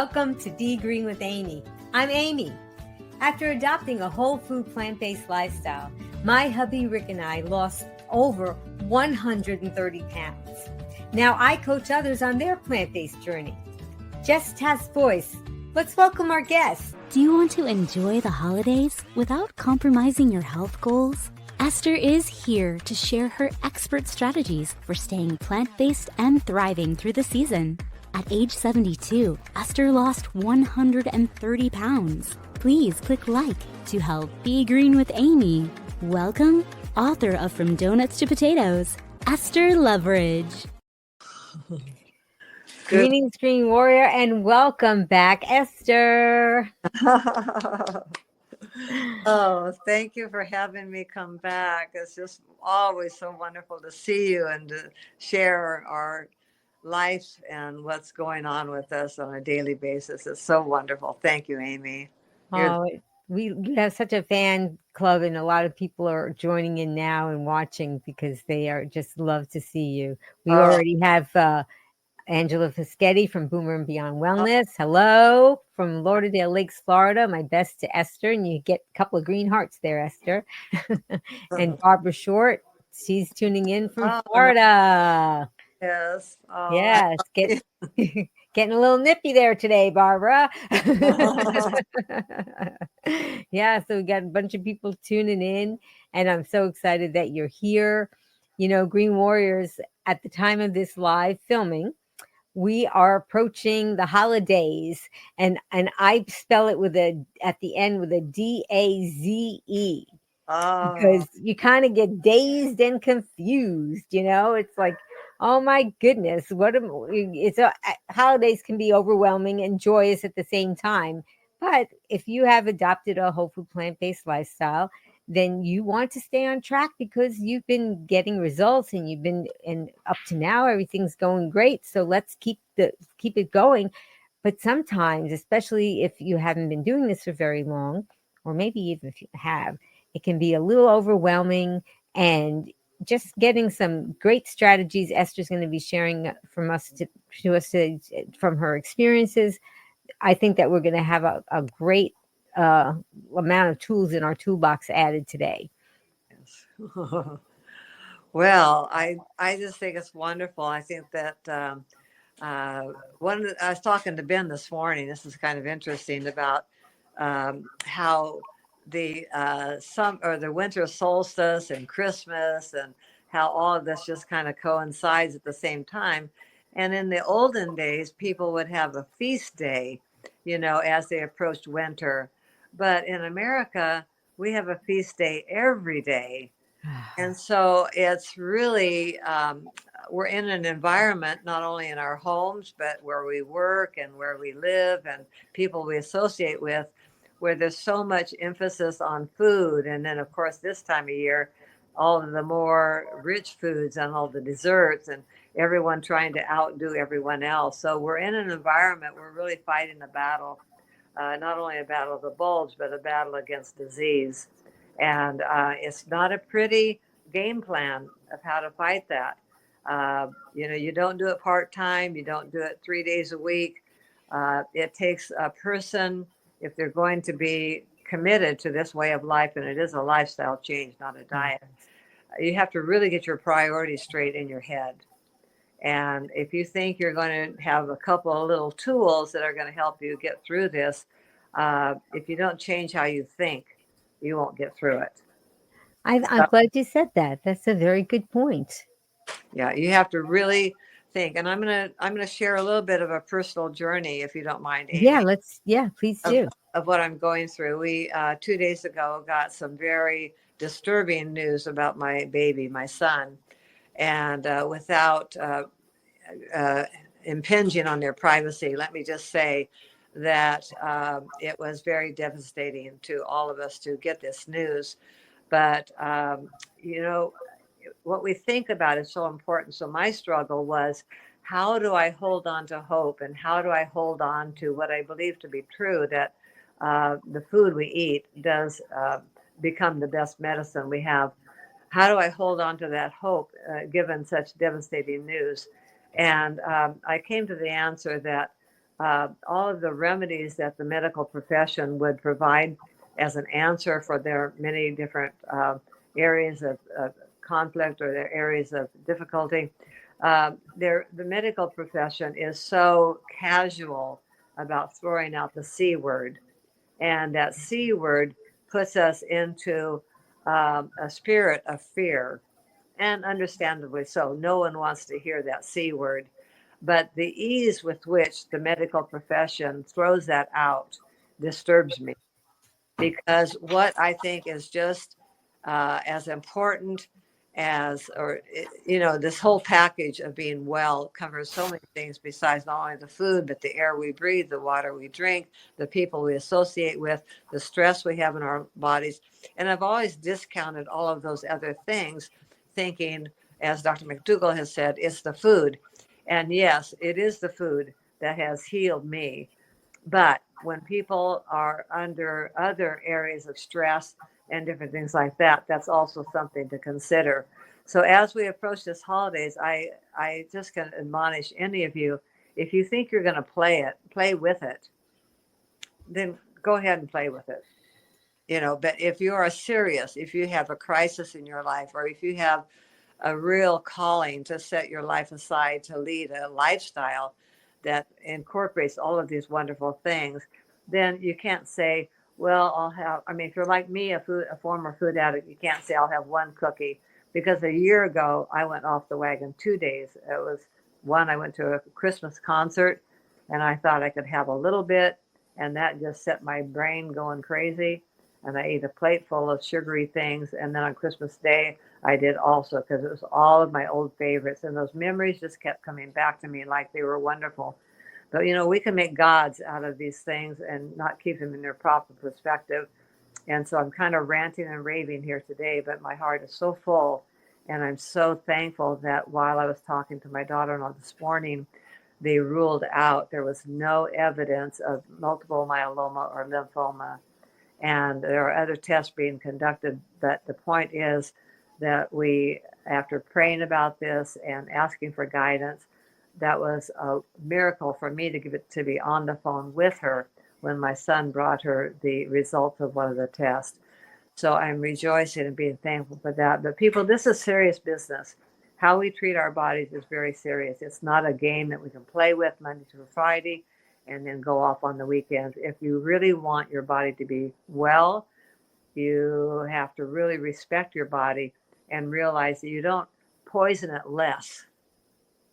Welcome to Be Green with Amy. I'm Amy. After adopting a whole food plant-based lifestyle, my hubby Rick and I lost over 130 pounds. Now I coach others on their plant-based journey. Just Task Voice. Let's welcome our guest. Do you want to enjoy the holidays without compromising your health goals? Esther is here to share her expert strategies for staying plant-based and thriving through the season. At age 72, Esther lost 130 pounds. Please click like to help Be Green with Amy. Welcome, author of From Donuts to Potatoes, Esther Loveridge. Greetings, Green Warrior, and welcome back, Esther. Oh, thank you for having me come back. It's just always so wonderful to see you and to share our life and what's going on with us on a daily basis. It's so wonderful. Thank you, Amy. We have such a fan club, and a lot of people are joining in now and watching because they are just love to see you. We already have Angela Fischetti from Boomer and Beyond Wellness. Hello from Lauderdale Lakes, Florida. My best to Esther, and you get a couple of green hearts there, Esther. And Barbara Short, she's tuning in from Florida. Yes. Yes, getting a little nippy there today, Barbara. Yeah, so we got a bunch of people tuning in, and I'm so excited that you're here. You know, Green Warriors, at the time of this live filming, we are approaching the holidays, and I spell it with at the end with a DAZE. Because you kind of get dazed and confused, you know. It's like, oh my goodness, holidays can be overwhelming and joyous at the same time. But if you have adopted a whole food plant-based lifestyle, then you want to stay on track because you've been getting results and up to now everything's going great. So let's keep it going. But sometimes, especially if you haven't been doing this for very long, or maybe even if you have, it can be a little overwhelming, and just getting some great strategies Esther's going to be sharing from her experiences. I think that we're going to have a great amount of tools in our toolbox added today. Well, I just think it's wonderful. I think that I was talking to Ben this morning. This is kind of interesting about how the the winter solstice and Christmas, and how all of this just kind of coincides at the same time. And in the olden days, people would have a feast day, you know, as they approached winter. But in America, we have a feast day every day. And so it's really, we're in an environment, not only in our homes, but where we work and where we live and people we associate with, where there's so much emphasis on food. And then, of course, this time of year, all of the more rich foods and all the desserts, and everyone trying to outdo everyone else. So we're in an environment, we're really fighting a battle, not only a battle of the bulge, but a battle against disease. And it's not a pretty game plan of how to fight that. You know, you don't do it part-time, you don't do it 3 days a week. It takes a person, if they're going to be committed to this way of life, and it is a lifestyle change, not a diet, you have to really get your priorities straight in your head. And if you think you're going to have a couple of little tools that are going to help you get through this, if you don't change how you think, you won't get through it. I'm glad you said that. That's a very good point. Yeah, you have to really think. And I'm gonna share a little bit of a personal journey, if you don't mind, Amy. Yeah, please do. Of what I'm going through. We 2 days ago got some very disturbing news about my baby, my son, and without impinging on their privacy, let me just say that it was very devastating to all of us to get this news. But you know, what we think about is so important. So my struggle was, how do I hold on to hope, and how do I hold on to what I believe to be true, that the food we eat does become the best medicine we have. How do I hold on to that hope given such devastating news? And I came to the answer that all of the remedies that the medical profession would provide as an answer for their many different areas of conflict or their areas of difficulty. The medical profession is so casual about throwing out the C word, and that C word puts us into a spirit of fear, and understandably so. No one wants to hear that C word. But the ease with which the medical profession throws that out disturbs me, because what I think is just as important as, or, this whole package of being well covers so many things besides not only the food, but the air we breathe, the water we drink, the people we associate with, the stress we have in our bodies. And I've always discounted all of those other things, thinking, as Dr. McDougall has said, it's the food. And yes, it is the food that has healed me. But when people are under other areas of stress and different things like that, that's also something to consider. So as we approach this holidays, I just can admonish any of you, if you think you're going to play with it, then go ahead and play with it. But if you are serious, if you have a crisis in your life, or if you have a real calling to set your life aside to lead a lifestyle that incorporates all of these wonderful things, then you can't say, well, if you're like me, a former food addict, you can't say I'll have one cookie, because a year ago I went off the wagon 2 days. It was one, I went to a Christmas concert and I thought I could have a little bit, and that just set my brain going crazy. And I ate a plate full of sugary things. And then on Christmas Day, I did also, because it was all of my old favorites. And those memories just kept coming back to me like they were wonderful. But, we can make gods out of these things and not keep them in their proper perspective. And so I'm kind of ranting and raving here today, but my heart is so full. And I'm so thankful that while I was talking to my daughter-in-law this morning, they ruled out there was no evidence of multiple myeloma or lymphoma. And there are other tests being conducted. But the point is that we, after praying about this and asking for guidance, that was a miracle for me to be on the phone with her when my son brought her the results of one of the tests. So I'm rejoicing and being thankful for that. But people, this is serious business. How we treat our bodies is very serious. It's not a game that we can play with Monday through Friday and then go off on the weekends. If you really want your body to be well, you have to really respect your body and realize that you don't poison it less.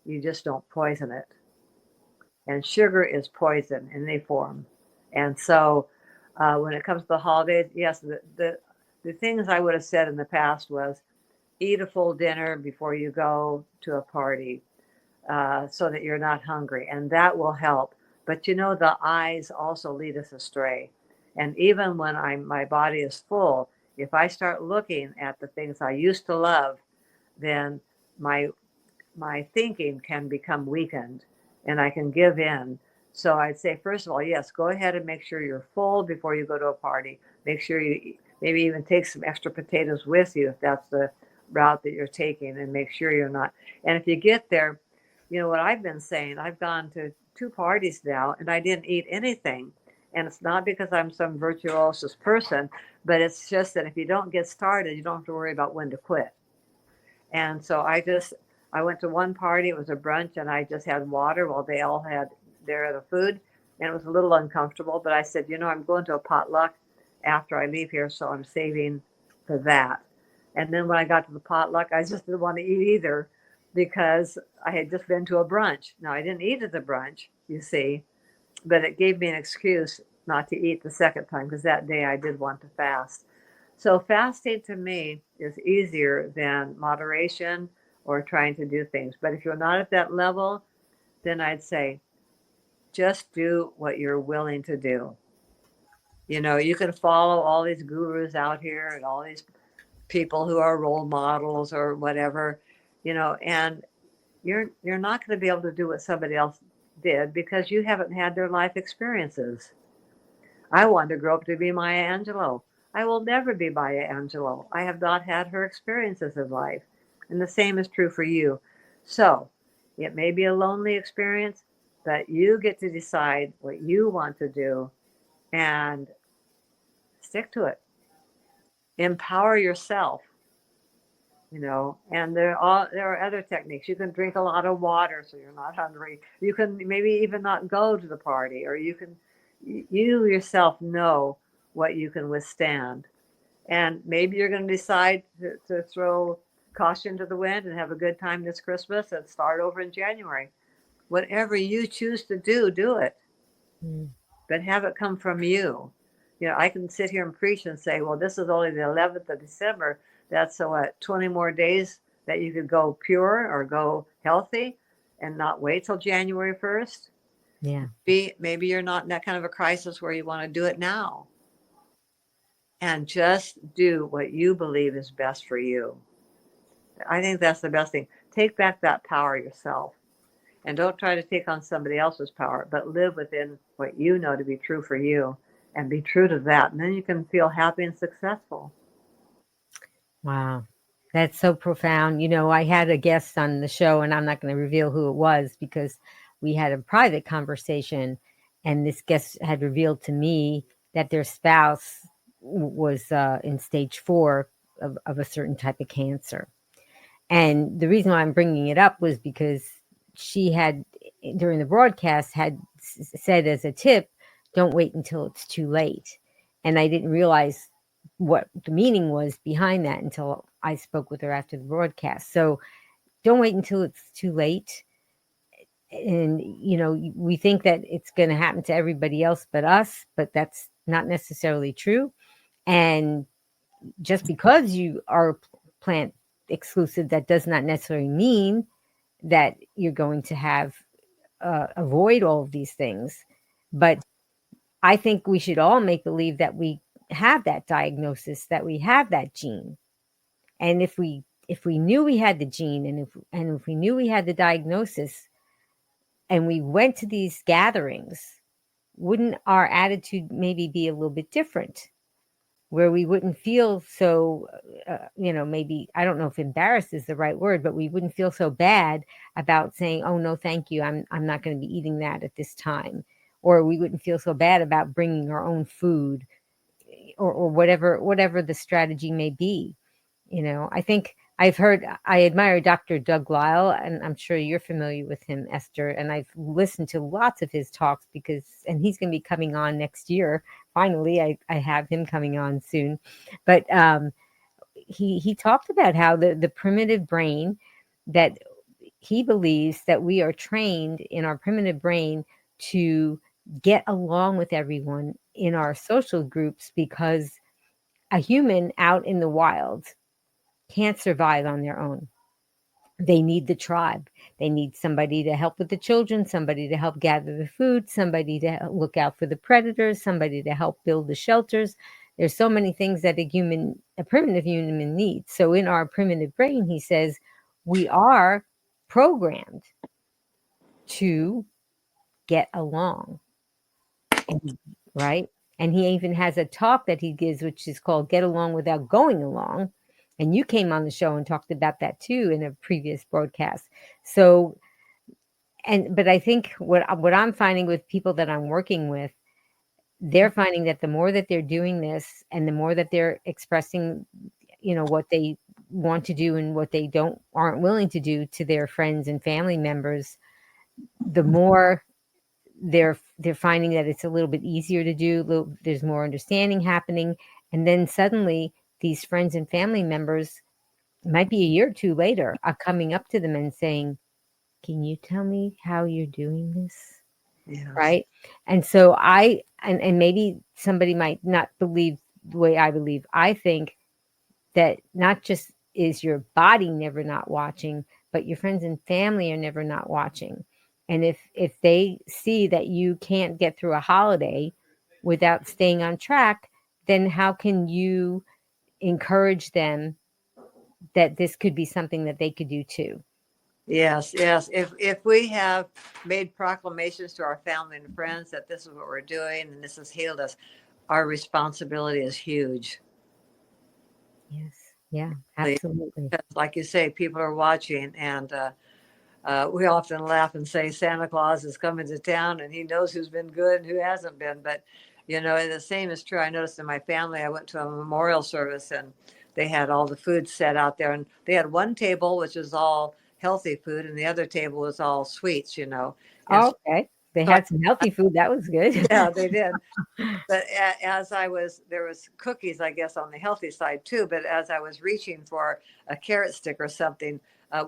You just don't poison it. And sugar is poison in any form. And so when it comes to the holidays, yes, the things I would have said in the past was eat a full dinner before you go to a party so that you're not hungry. And that will help. But the eyes also lead us astray. And even when my body is full, if I start looking at the things I used to love, then my thinking can become weakened and I can give in. So I'd say, first of all, yes, go ahead and make sure you're full before you go to a party. Make sure you maybe even take some extra potatoes with you if that's the route that you're taking, and make sure you're not. And if you get there, what I've been saying, I've gone to 2 parties now and I didn't eat anything. And it's not because I'm some virtuoso person, but it's just that if you don't get started, you don't have to worry about when to quit. And so I went to one party, it was a brunch, and I just had water while they all had their food. And it was a little uncomfortable, but I said, I'm going to a potluck after I leave here, so I'm saving for that. And then when I got to the potluck, I just didn't want to eat either because I had just been to a brunch. Now, I didn't eat at the brunch, you see, but it gave me an excuse not to eat the second time because that day I did want to fast. So fasting to me is easier than moderation or trying to do things. But if you're not at that level, then I'd say just do what you're willing to do. You can follow all these gurus out here and all these people who are role models or whatever, and you're not going to be able to do what somebody else did because you haven't had their life experiences. I wanted to grow up to be Maya Angelou. I will never be Maya Angelou. I have not had her experiences in life. And the same is true for you. So it may be a lonely experience, But you get to decide what you want to do and stick to it. Empower yourself, and there are other techniques. You can drink a lot of water so you're not hungry. You can maybe even not go to the party, or you yourself know what you can withstand. And maybe you're going to decide to throw caution to the wind and have a good time this Christmas and start over in January. Whatever you choose to do it, Mm. but have it come from you. I can sit here and preach and say, well, this is only the 11th of December. That's 20 more days that you could go pure or go healthy and not wait till January 1st. Yeah. Maybe you're not in that kind of a crisis where you want to do it now. And just do what you believe is best for you. I think that's the best thing. Take back that power yourself. And don't try to take on somebody else's power, but live within what you know to be true for you and be true to that. And then you can feel happy and successful. Wow. That's so profound. I had a guest on the show, and I'm not going to reveal who it was because we had a private conversation, and this guest had revealed to me that their spouse was in stage 4 of a certain type of cancer. And the reason why I'm bringing it up was because she had, during the broadcast, had said as a tip, don't wait until it's too late. And I didn't realize what the meaning was behind that until I spoke with her after the broadcast. So don't wait until it's too late. And, we think that it's going to happen to everybody else but us, but that's not necessarily true. And just because you are plant exclusive, that does not necessarily mean that you're going to have avoid all of these things. But I think we should all make believe that we have that diagnosis, that we have that gene. And if we knew we had the gene, and if we knew we had the diagnosis, and we went to these gatherings, wouldn't our attitude maybe be a little bit different? Where we wouldn't feel so, maybe, I don't know if embarrassed is the right word, but we wouldn't feel so bad about saying, oh, no, thank you. I'm not going to be eating that at this time. Or we wouldn't feel so bad about bringing our own food, or whatever the strategy may be. I think I admire Dr. Doug Lisle, and I'm sure you're familiar with him, Esther. And I've listened to lots of his talks and he's going to be coming on next year. Finally, I have him coming on soon. But he talked about how the primitive brain, that he believes that we are trained in our primitive brain to get along with everyone in our social groups, because a human out in the wild can't survive on their own. They need the tribe. They need somebody to help with the children, somebody to help gather the food, somebody to look out for the predators, somebody to help build the shelters. There's so many things that a primitive human needs. So in our primitive brain, he says, we are programmed to get along. Right? And he even has a talk that he gives, which is called Get Along Without Going Along. And you came on the show and talked about that too in a previous broadcast. So, but I think what I'm finding with people that I'm working with, they're finding that the more that they're doing this, and the more that they're expressing, what they want to do and what they aren't willing to do to their friends and family members, the more they're finding that it's a little bit easier to do. There's more understanding happening. And then suddenly these friends and family members, might be a year or two later, are coming up to them and saying, can you tell me how you're doing this? Yes. Right. And so and maybe somebody might not believe the way I believe. I think that not just is your body never not watching, but your friends and family are never not watching. And if they see that you can't get through a holiday without staying on track, then how can you encourage them that this could be something that they could do too? Yes, yes. If we have made proclamations to our family and friends that this is what we're doing and this has healed us, our responsibility is huge. Yes. Yeah, absolutely. Because like you say, people are watching, and We often laugh and say Santa Claus is coming to town and he knows who's been good and who hasn't been. But, the same is true. I noticed in my family, I went to a memorial service and they had all the food set out there. And they had one table, which was all healthy food, and the other table was all sweets. And so, Okay. They so I, had some healthy food. That was good. yeah, they did. But as there was cookies, I guess, on the healthy side too. But as I was reaching for a carrot stick or something,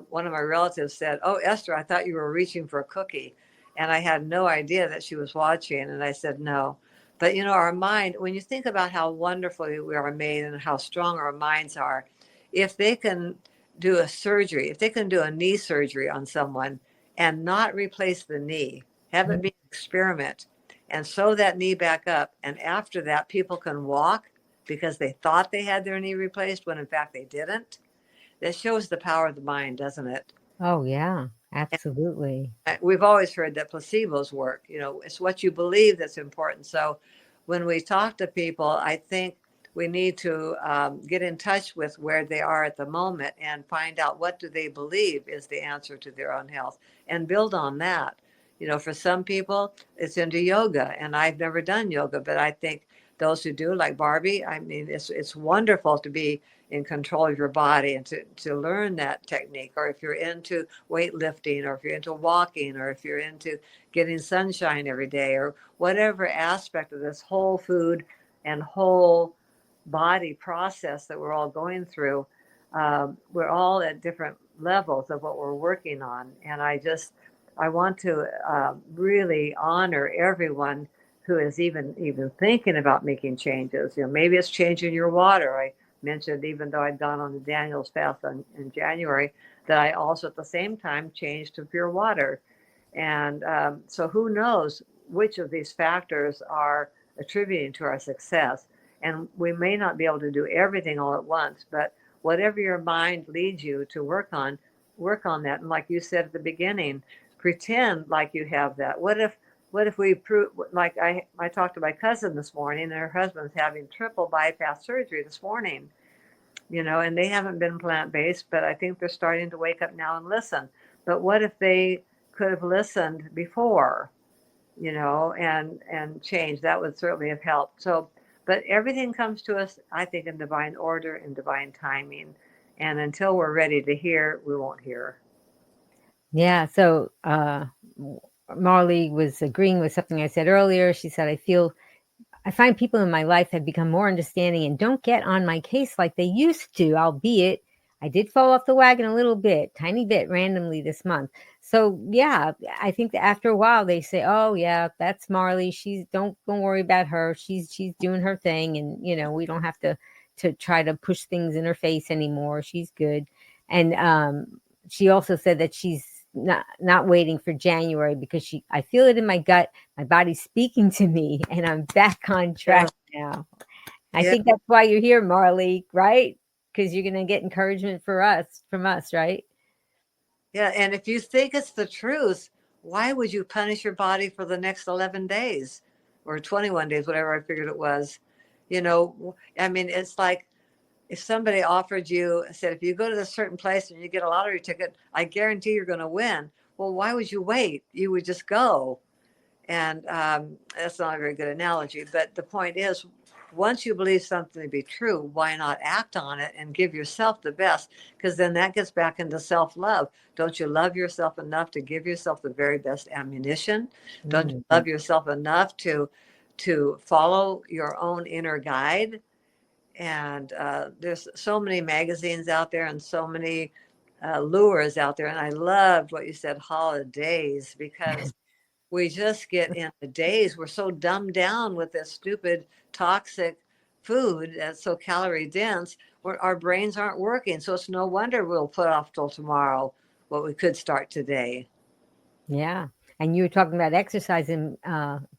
one of my relatives said, "Oh, Esther, I thought you were reaching for a cookie," and I had no idea that she was watching. And I said, "No." But our mind, when you think about how wonderfully we are made and how strong our minds are, if they can do a surgery, if they can do a knee surgery on someone and not replace the knee, have it be an experiment and sew that knee back up. And after that, people can walk because they thought they had their knee replaced when in fact they didn't. That shows the power of the mind, doesn't it? Oh, yeah, absolutely. We've always heard that placebos work. It's what you believe that's important. So when we talk to people, I think we need to get in touch with where they are at the moment and find out what do they believe is the answer to their own health and build on that. For some people, it's into yoga, and I've never done yoga, but I think those who do, like Barbie, I mean, it's wonderful to be in control of your body and to learn that technique. Or if you're into weightlifting, or if you're into walking, or if you're into getting sunshine every day, or whatever aspect of this whole food and whole body process that we're all going through, we're all at different levels of what we're working on. And I want to really honor everyone who is even thinking about making changes. Maybe it's changing your water. I mentioned, even though I'd gone on the Daniel's fast in January, that I also at the same time changed to pure water. And so who knows which of these factors are attributing to our success. And we may not be able to do everything all at once, but whatever your mind leads you to work on that. And like you said at the beginning, pretend like you have that. What if we prove, like I talked to my cousin this morning, and her husband's having triple bypass surgery this morning, and they haven't been plant-based, but I think they're starting to wake up now and listen. But what if they could have listened before, and changed? That would certainly have helped. So, but everything comes to us, I think, in divine order and divine timing. And until we're ready to hear, we won't hear. Yeah. So Marley was agreeing with something I said earlier. She said, I find people in my life have become more understanding and don't get on my case like they used to, albeit I did fall off the wagon a little bit, tiny bit randomly this month. So yeah, I think that after a while they say, "Oh yeah, that's Marley. She's don't worry about her. She's doing her thing, and we don't have to try to push things in her face anymore. She's good." And she also said that she's not waiting for January because I feel it in my gut. My body's speaking to me, and I'm back on Yeah, track now. I yeah, think that's why you're here, Marley, right? Because you're going to get encouragement from us, right? yeah. And if you think it's the truth, why would you punish your body for the next 11 days or 21 days, whatever I figured it was? I mean, it's like if somebody offered you, said, if you go to this certain place and you get a lottery ticket, I guarantee you're going to win. Well, why would you wait? You would just go. And that's not a very good analogy. But the point is, once you believe something to be true, why not act on it and give yourself the best? Because then that gets back into self love. Don't you love yourself enough to give yourself the very best ammunition? Don't you Mhm. love yourself enough to follow your own inner guide? And there's so many magazines out there and so many lures out there. And I loved what you said, holidays, because we just get in the days. We're so dumbed down with this stupid, toxic food that's so calorie dense, where our brains aren't working. So it's no wonder we'll put off till tomorrow what we could start today. Yeah. And you were talking about exercise, and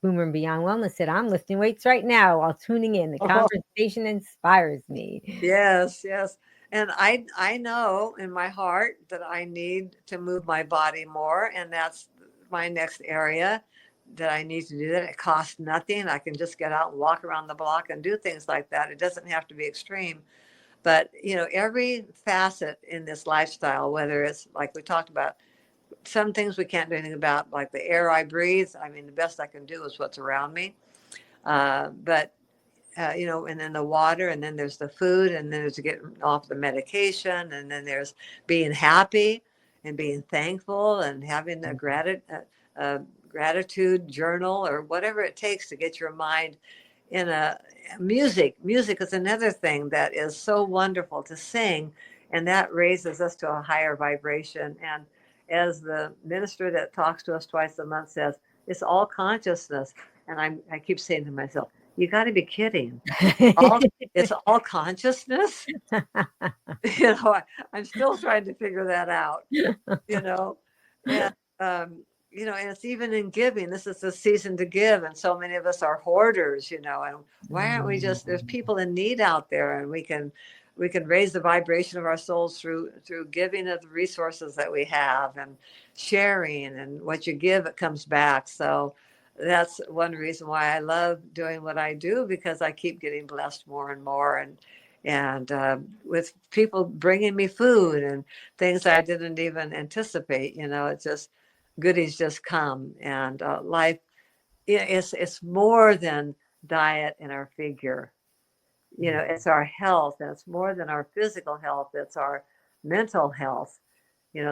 Boomer and Beyond Wellness said, "I'm lifting weights right now while tuning in. The conversation inspires me." Yes, yes. And I know in my heart that I need to move my body more, and that's my next area that I need to do that. It costs nothing. I can just get out and walk around the block and do things like that. It doesn't have to be extreme. But every facet in this lifestyle, whether it's like we talked about, some things we can't do anything about, like the air I breathe. I mean, the best I can do is what's around me. But and then the water, and then there's the food, and then there's getting off the medication, and then there's being happy and being thankful and having gratitude journal or whatever it takes to get your mind in a music. Music is another thing that is so wonderful to sing, and that raises us to a higher vibration. And as the minister that talks to us twice a month says, it's all consciousness. And I keep saying to myself, you got to be kidding. It's all consciousness. I'm still trying to figure that out, and, and it's even in giving. This is the season to give. And so many of us are hoarders, and why aren't we there's people in need out there, and we can raise the vibration of our souls through giving of the resources that we have and sharing, and what you give, it comes back. So that's one reason why I love doing what I do, because I keep getting blessed more and more, and with people bringing me food and things I didn't even anticipate. It's just goodies just come, and life. It's more than diet and our figure. It's our health, and it's more than our physical health. It's our mental health.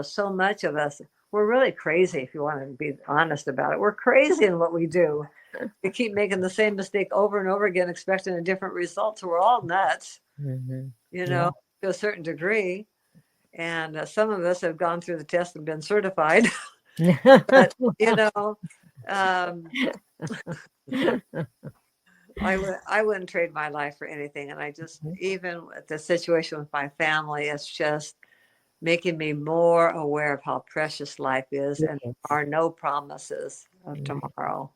So much of us, we're really crazy, if you want to be honest about it. We're crazy in what we do. We keep making the same mistake over and over again, expecting a different result. So we're all nuts, to a certain degree. And some of us have gone through the test and been certified. But, I wouldn't trade my life for anything. And I just, even with the situation with my family, it's just making me more aware of how precious life is, and there are no promises of tomorrow.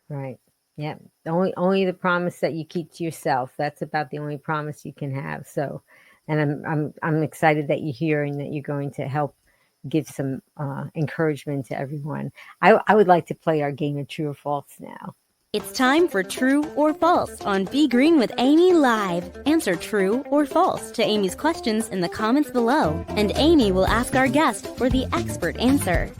Right. Yeah. Only the promise that you keep to yourself. That's about the only promise you can have. So, and I'm excited that you're here and that you're going to help give some encouragement to everyone. I would like to play our game of true or false now. It's time for True or False on Be Green with Amy Live. Answer true or false to Amy's questions in the comments below, and Amy will ask our guest for the expert answer.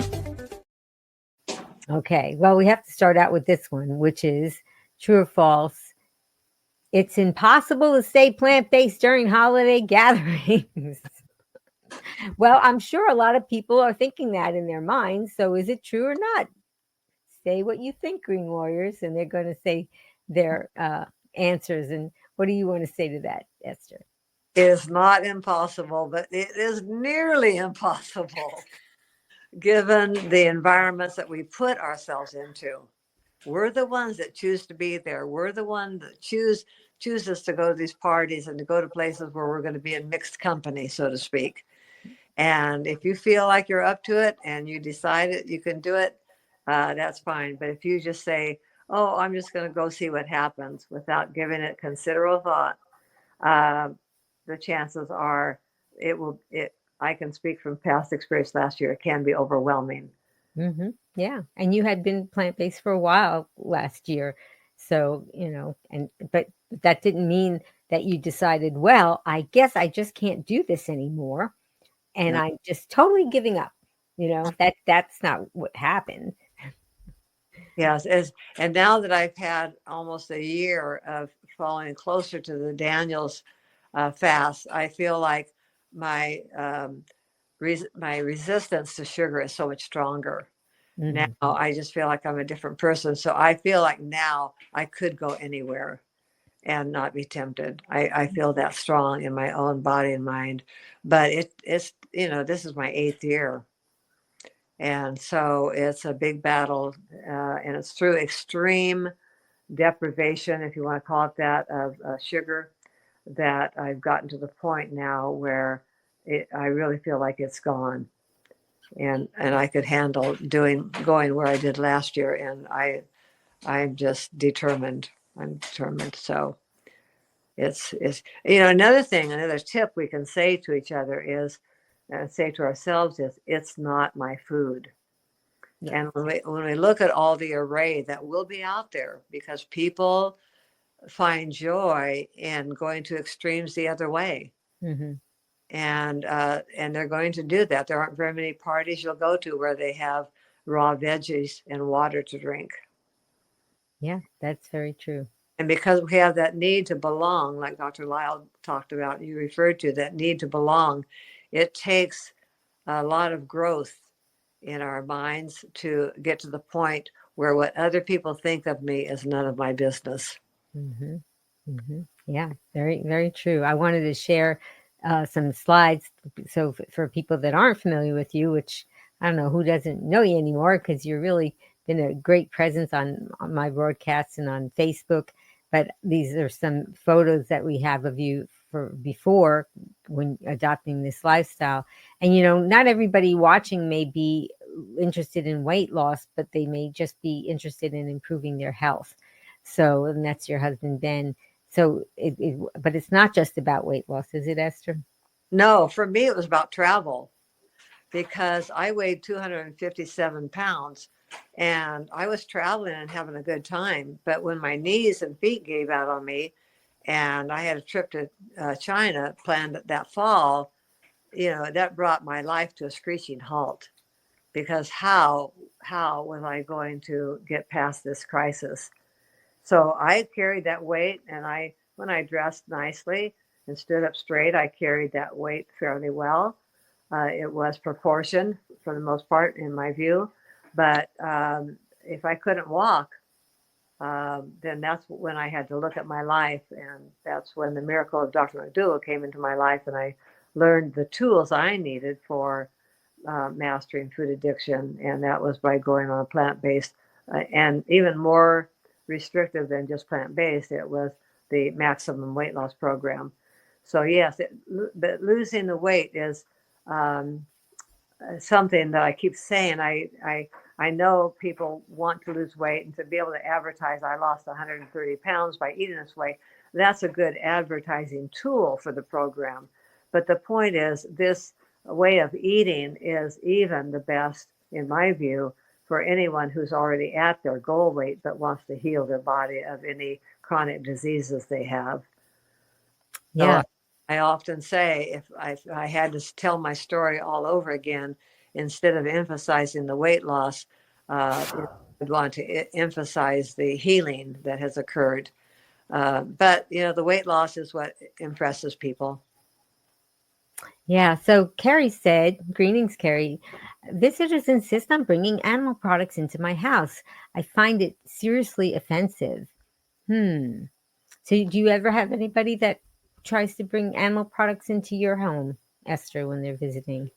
Okay, well, we have to start out with this one, which is true or false. It's impossible to stay plant-based during holiday gatherings. Well, I'm sure a lot of people are thinking that in their minds. So is it true or not? Say what you think, Green Warriors, and they're going to say their answers. And what do you want to say to that, Esther? It is not impossible, but it is nearly impossible given the environments that we put ourselves into. We're the ones that choose to be there. We're the ones that chooses to go to these parties and to go to places where we're going to be in mixed company, so to speak. And if you feel like you're up to it and you decide it, you can do it, that's fine. But if you just say, oh, I'm just going to go see what happens without giving it considerable thought, the chances are I can speak from past experience last year, it can be overwhelming. Mm-hmm. Yeah. And you had been plant-based for a while last year. So, but that didn't mean that you decided, well, I guess I just can't do this anymore. And I'm just totally giving up. That's not what happened. Yes. And now that I've had almost a year of following closer to the Daniels fast, I feel like my resistance to sugar is so much stronger. Mm-hmm. Now I just feel like I'm a different person. So I feel like now I could go anywhere and not be tempted. I feel that strong in my own body and mind. But it's this is my 8th year. And so it's a big battle, and it's through extreme deprivation, if you want to call it that, of sugar, that I've gotten to the point now where I really feel like it's gone, and I could handle going where I did last year, and I'm just determined. I'm determined. So it's another tip we can say to each other is, say to ourselves is, it's not my food. Yeah. And when we look at all the array that will be out there, because people find joy in going to extremes the other way. Mm-hmm. and they're going to do that. There aren't very many parties you'll go to where they have raw veggies and water to drink. Yeah, that's very true. And because we have that need to belong, like Dr. Lyle talked about, you referred to that need to belong, it takes a lot of growth in our minds to get to the point where what other people think of me is none of my business. Hmm. Hmm. Yeah, very, very true. I wanted to share some slides. So for people that aren't familiar with you, which I don't know who doesn't know you anymore, because you're really been a great presence on my broadcasts and on Facebook. But these are some photos that we have of you for before when adopting this lifestyle. And, not everybody watching may be interested in weight loss, but they may just be interested in improving their health. So, and that's your husband, Ben. So, but it's not just about weight loss, is it, Esther? No, for me, it was about travel because I weighed 257 pounds and I was traveling and having a good time. But when my knees and feet gave out on me, and I had a trip to China planned that fall, that brought my life to a screeching halt because how was I going to get past this crisis? So I carried that weight, and when I dressed nicely and stood up straight, I carried that weight fairly well. It was proportioned for the most part, in my view. But if I couldn't walk, then that's when I had to look at my life, and that's when the miracle of Dr. McDougall came into my life, and I learned the tools I needed for mastering food addiction, and that was by going on a plant-based, and even more restrictive than just plant-based. It was the maximum weight loss program. So yes, but losing the weight is um, something that I keep saying. I know people want to lose weight, and to be able to advertise, I lost 130 pounds by eating this way. That's a good advertising tool for the program. But the point is, this way of eating is even the best, in my view, for anyone who's already at their goal weight but wants to heal their body of any chronic diseases they have. So Yeah. I often say, if I had to tell my story all over again, instead of emphasizing the weight loss, I'd want to emphasize the healing that has occurred. But the weight loss is what impresses people. Yeah. So Carrie said, greetings, Carrie. Visitors insist on bringing animal products into my house. I find it seriously offensive. Hmm. So do you ever have anybody that tries to bring animal products into your home, Esther, when they're visiting?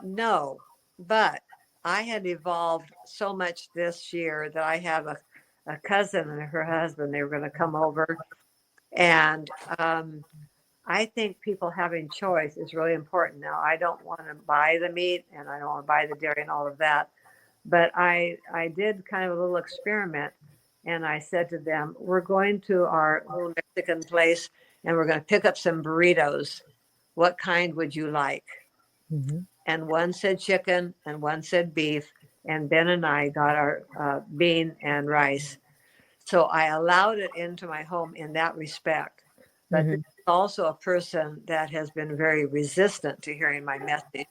No, but I had evolved so much this year that I have a cousin and her husband. They were going to come over, and I think people having choice is really important. Now, I don't want to buy the meat, and I don't want to buy the dairy and all of that, but I did kind of a little experiment, and I said to them, "We're going to our little Mexican place, and we're going to pick up some burritos. What kind would you like?" Hmm. And one said chicken, and one said beef, and Ben and I got our bean and rice. So I allowed it into my home in that respect. But this Hmm. is also a person that has been very resistant to hearing my message.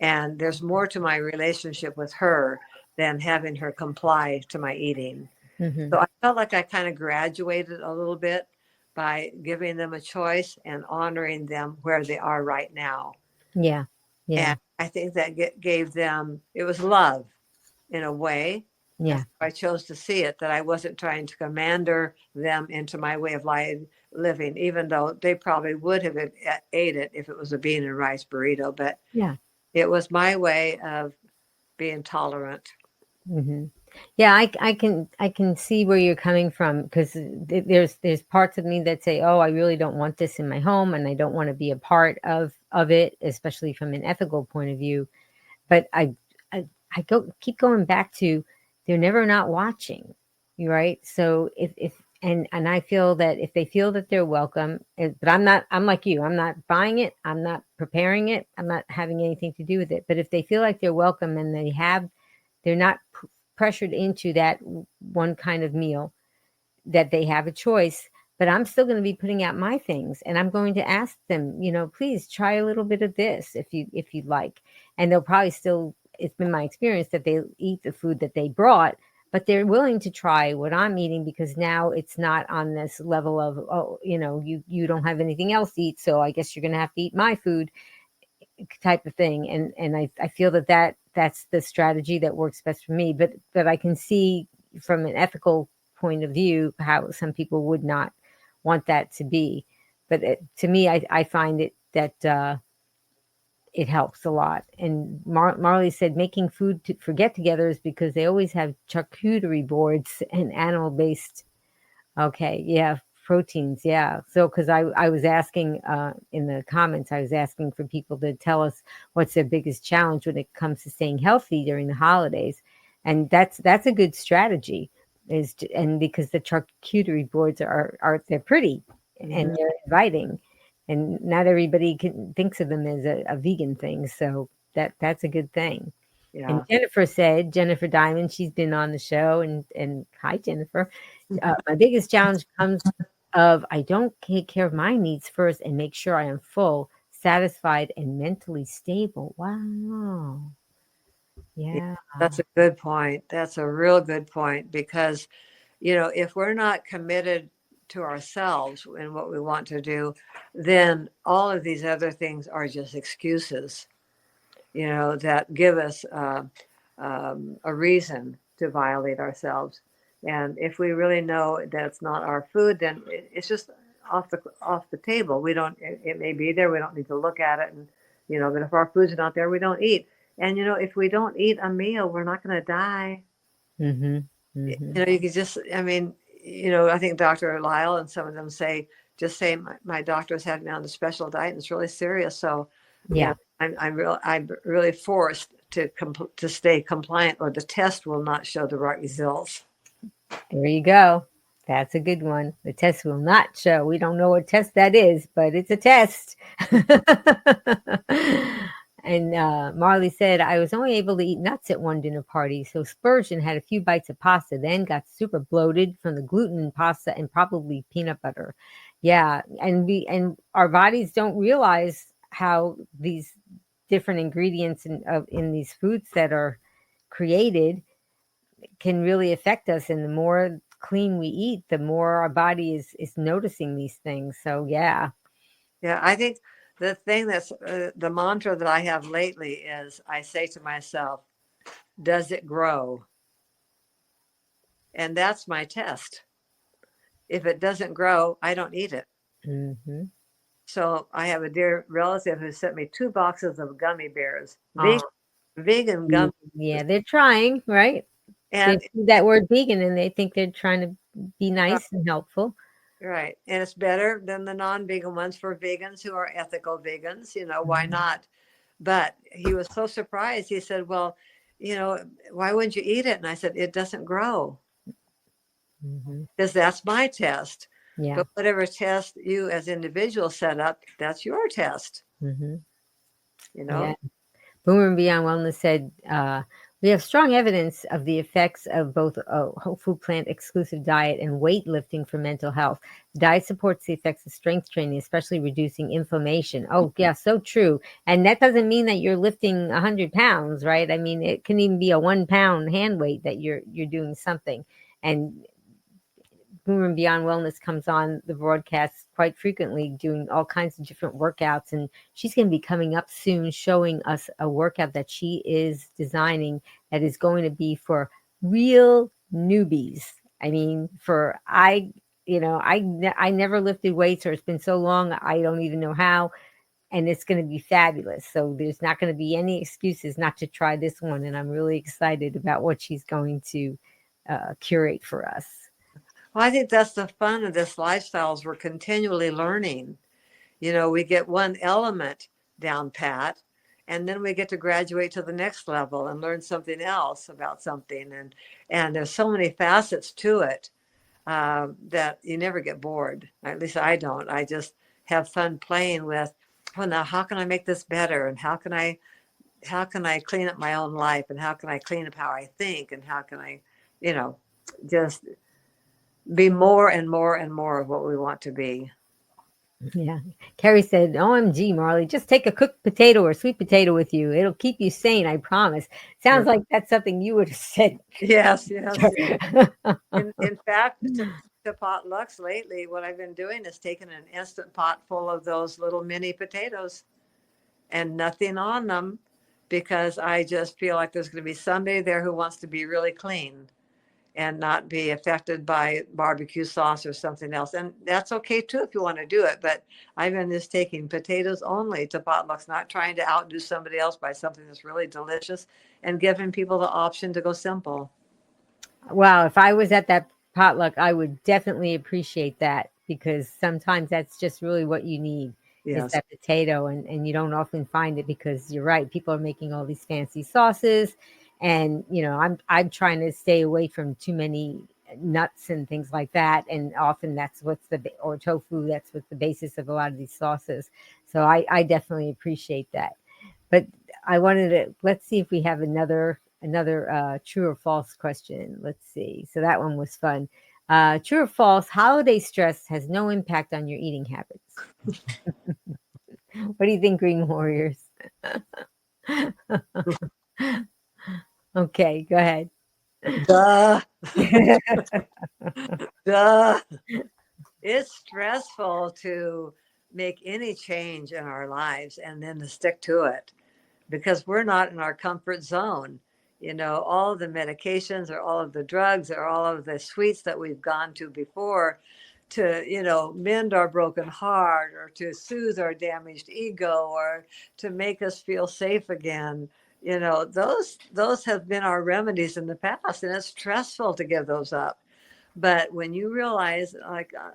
And there's more to my relationship with her than having her comply to my eating. Hmm. So I felt like I kind of graduated a little bit by giving them a choice and honoring them where they are right now. Yeah. Yeah. And I think that gave them, it was love in a way. Yeah. That's how I chose to see it, that I wasn't trying to commander them into my way of living, even though they probably would have ate it if it was a bean and rice burrito. But Yeah. it was my way of being tolerant. Hmm. Yeah, I can see where you're coming from, because there's parts of me that say, oh, I really don't want this in my home, and I don't want to be a part of it, especially from an ethical point of view. But I keep going back to, they're never not watching, you right? So if and I feel that if they feel that they're welcome, but I'm like you, I'm not buying it, I'm not preparing it, I'm not having anything to do with it. But if they feel like they're welcome and they're not pressured into that one kind of meal, that they have a choice, but I'm still going to be putting out my things, and I'm going to ask them, please try a little bit of this if you'd like. And they'll probably still, it's been my experience that they eat the food that they brought, but they're willing to try what I'm eating because now it's not on this level of, oh, you don't have anything else to eat, so I guess you're going to have to eat my food type of thing. And I feel that's the strategy that works best for me. But I can see from an ethical point of view how some people would not want that to be. But to me, I find it that it helps a lot. And Marley said making food for get-togethers because they always have charcuterie boards and animal-based. Okay, yeah, proteins, yeah. So, because I was asking in the comments, I was asking for people to tell us what's their biggest challenge when it comes to staying healthy during the holidays, and that's a good strategy. And because the charcuterie boards are they're pretty and Mm-hmm. they're inviting, and not everybody thinks of them as a vegan thing, so that's a good thing. And Yeah. Jennifer Diamond, she's been on the show, and hi Jennifer. My biggest challenge comes of I don't take care of my needs first and make sure I am full, satisfied, and mentally stable. Wow. Yeah, Yeah. that's a good point. That's a real good point because, if we're not committed to ourselves and what we want to do, then all of these other things are just excuses, that give us a reason to violate ourselves. And if we really know that it's not our food, then it's just off the table. We don't. It may be there. We don't need to look at it, and But if our food's not there, we don't eat. And if we don't eat a meal, we're not going to die. Mhm. Mhm. You could just. I mean, I think Dr. Lyle and some of them just say my doctors had me on a special diet, and it's really serious. So, Yeah. I'm really forced to stay compliant, or the test will not show the right results. There you go. That's a good one. The test will not show. We don't know what test that is, but it's a test. And Marley said, I was only able to eat nuts at one dinner party. So Spurgeon had a few bites of pasta, then got super bloated from the gluten in pasta and probably peanut butter. Yeah. And our bodies don't realize how these different ingredients in these foods that are created can really affect us. And the more clean we eat, the more our body is noticing these things. So yeah. Yeah, I think the thing that's the mantra that I have lately is I say to myself, does it grow? And that's my test. If it doesn't grow, I don't eat it. Mm-hmm. So I have a dear relative who sent me 2 boxes of gummy bears, Oh, vegan gummy yeah, bears. they're trying, right? They And see that word vegan and they think they're trying to be nice and helpful. right. And it's better than the non-vegan ones for vegans who are ethical vegans. Why Mhm. not? But he was so surprised. He said, well, why wouldn't you eat it? And I said, it doesn't grow Mhm. because that's my test. Yeah. But whatever test you as individuals set up, that's your test, Hmm. you Yeah. know? Boomer and Beyond Wellness said, we have strong evidence of the effects of both a whole food plant exclusive diet and weightlifting for mental health. The diet supports the effects of strength training, especially reducing inflammation. Oh, yeah, so true. And that doesn't mean that you're lifting 100 pounds, right? I mean, it can even be a 1 pound hand weight that you're doing something. And Boomer and Beyond Wellness comes on the broadcast quite frequently, doing all kinds of different workouts. And she's going to be coming up soon, showing us a workout that she is designing that is going to be for real newbies. I mean, I never lifted weights, or it's been so long, I don't even know how. And it's going to be fabulous. So there's not going to be any excuses not to try this one. And I'm really excited about what she's going to curate for us. Well, I think that's the fun of this lifestyle is we're continually learning. We get one element down pat, and then we get to graduate to the next level and learn something else about something. And there's so many facets to it that you never get bored. At least I don't. I just have fun playing with, well, now how can I make this better? And how can I clean up my own life? And how can I clean up how I think? And how can I, you know, just be more and more and more of what we want to be. Yeah. Carrie said, OMG, Marley, just take a cooked potato or sweet potato with you. It'll keep you sane, I promise. Yeah. Sounds like that's something you would have said. Yes, yes, yes. In fact, to potlucks lately, what I've been doing is taking an instant pot full of those little mini potatoes and nothing on them, because I just feel like there's going to be somebody there who wants to be really clean and not be affected by barbecue sauce or something else. And that's okay too if you want to do it. But I've been just taking potatoes only to potlucks, not trying to outdo somebody else by something that's really delicious, and giving people the option to go simple. Wow, if I was at that potluck, I would definitely appreciate that because sometimes that's just really what you need is Yes. that potato, and you don't often find it because you're right, people are making all these fancy sauces, and I'm trying to stay away from too many nuts and things like that, and often that's what's or tofu, that's what's the basis of a lot of these sauces. So I definitely appreciate that. But I wanted to let's see if we have another true or false question. Let's see. So that one was fun. True or false? Holiday stress has no impact on your eating habits. What do you think, Green Warriors? Okay, go ahead. Duh. Duh. It's stressful to make any change in our lives and then to stick to it, because we're not in our comfort zone. All of the medications or all of the drugs or all of the sweets that we've gone to before to, mend our broken heart or to soothe our damaged ego or to make us feel safe again. Those have been our remedies in the past, and it's stressful to give those up. But when you realize,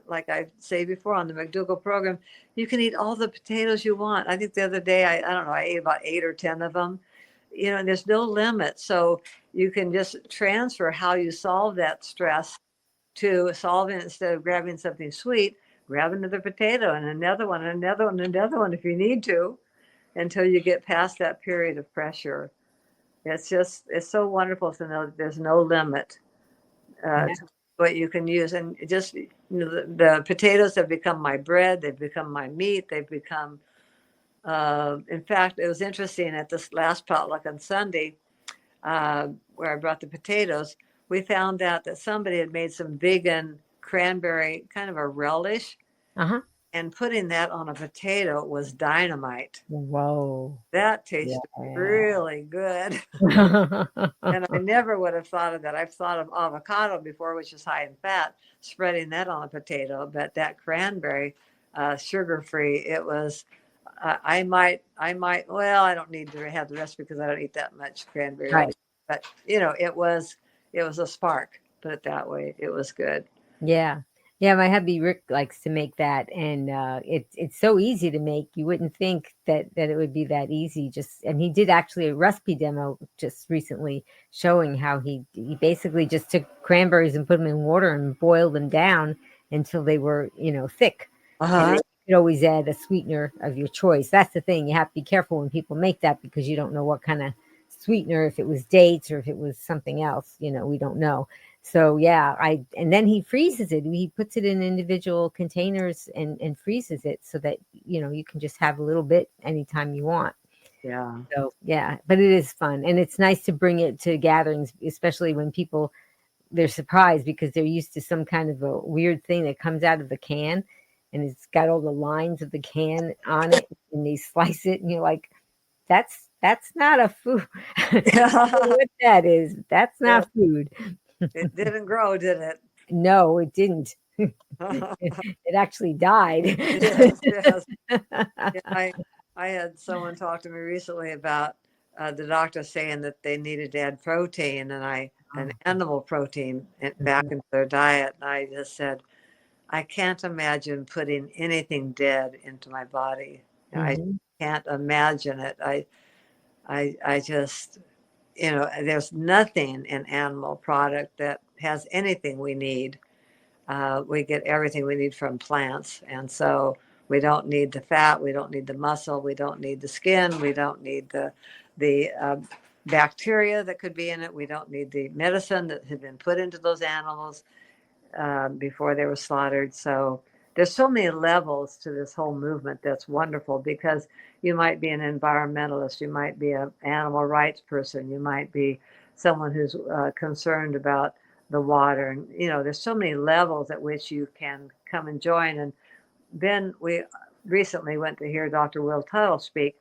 like I say before on the McDougall program, you can eat all the potatoes you want. I think the other day, I don't know, I ate about 8 or 10 of them. And there's no limit. So you can just transfer how you solve that stress to solving it. Instead of grabbing something sweet, grab another potato and another one, and another one, and another one if you need to, until you get past that period of pressure. It's so wonderful to know that there's no limit Yeah. to what you can use. And just, the potatoes have become my bread. They've become my meat. They've become, in fact, it was interesting at this last potluck on Sunday, where I brought the potatoes, we found out that somebody had made some vegan cranberry, kind of a relish, Uh-huh. and putting that on a potato was dynamite. Whoa. That tasted Yeah. really good. And I never would have thought of that. I've thought of avocado before, which is high in fat, spreading that on a potato. But that cranberry, sugar-free, it was. Well, I don't need to have the recipe because I don't eat that much cranberry all the Right. time. But it was a spark. Put it that way. It was good. Yeah. Yeah, my hubby Rick likes to make that, and it's so easy to make. You wouldn't think that it would be that easy. Just and he did actually a recipe demo just recently showing how he basically just took cranberries and put them in water and boiled them down until they were, thick. Uh And then huh. you could always add a sweetener of your choice. That's the thing. You have to be careful when people make that because you don't know what kind of sweetener, if it was dates or if it was something else, we don't know. So yeah, I and then he freezes it. He puts it in individual containers and freezes it so that you can just have a little bit anytime you want. Yeah. So yeah, but it is fun and it's nice to bring it to gatherings, especially when people they're surprised because they're used to some kind of a weird thing that comes out of the can and it's got all the lines of the can on it and they slice it and you're like, that's not a food. I don't know what that is. That's Yeah. not food. It didn't grow, did it? No, it didn't. It actually died. Yes. Yes. Yeah, I had someone talk to me recently about the doctor saying that they needed to add protein, and an animal protein back into their diet. And I just said, I can't imagine putting anything dead into my body. I Mhm. can't imagine it. I just, there's nothing in animal product that has anything we need. We get everything we need from plants. And so we don't need the fat, we don't need the muscle, we don't need the skin, we don't need the bacteria that could be in it, we don't need the medicine that had been put into those animals. before they were slaughtered. So there's so many levels to this whole movement that's wonderful, because you might be an environmentalist, you might be an animal rights person, you might be someone who's concerned about the water, and there's so many levels at which you can come and join. And Ben, we recently went to hear Dr. Will Tuttle speak,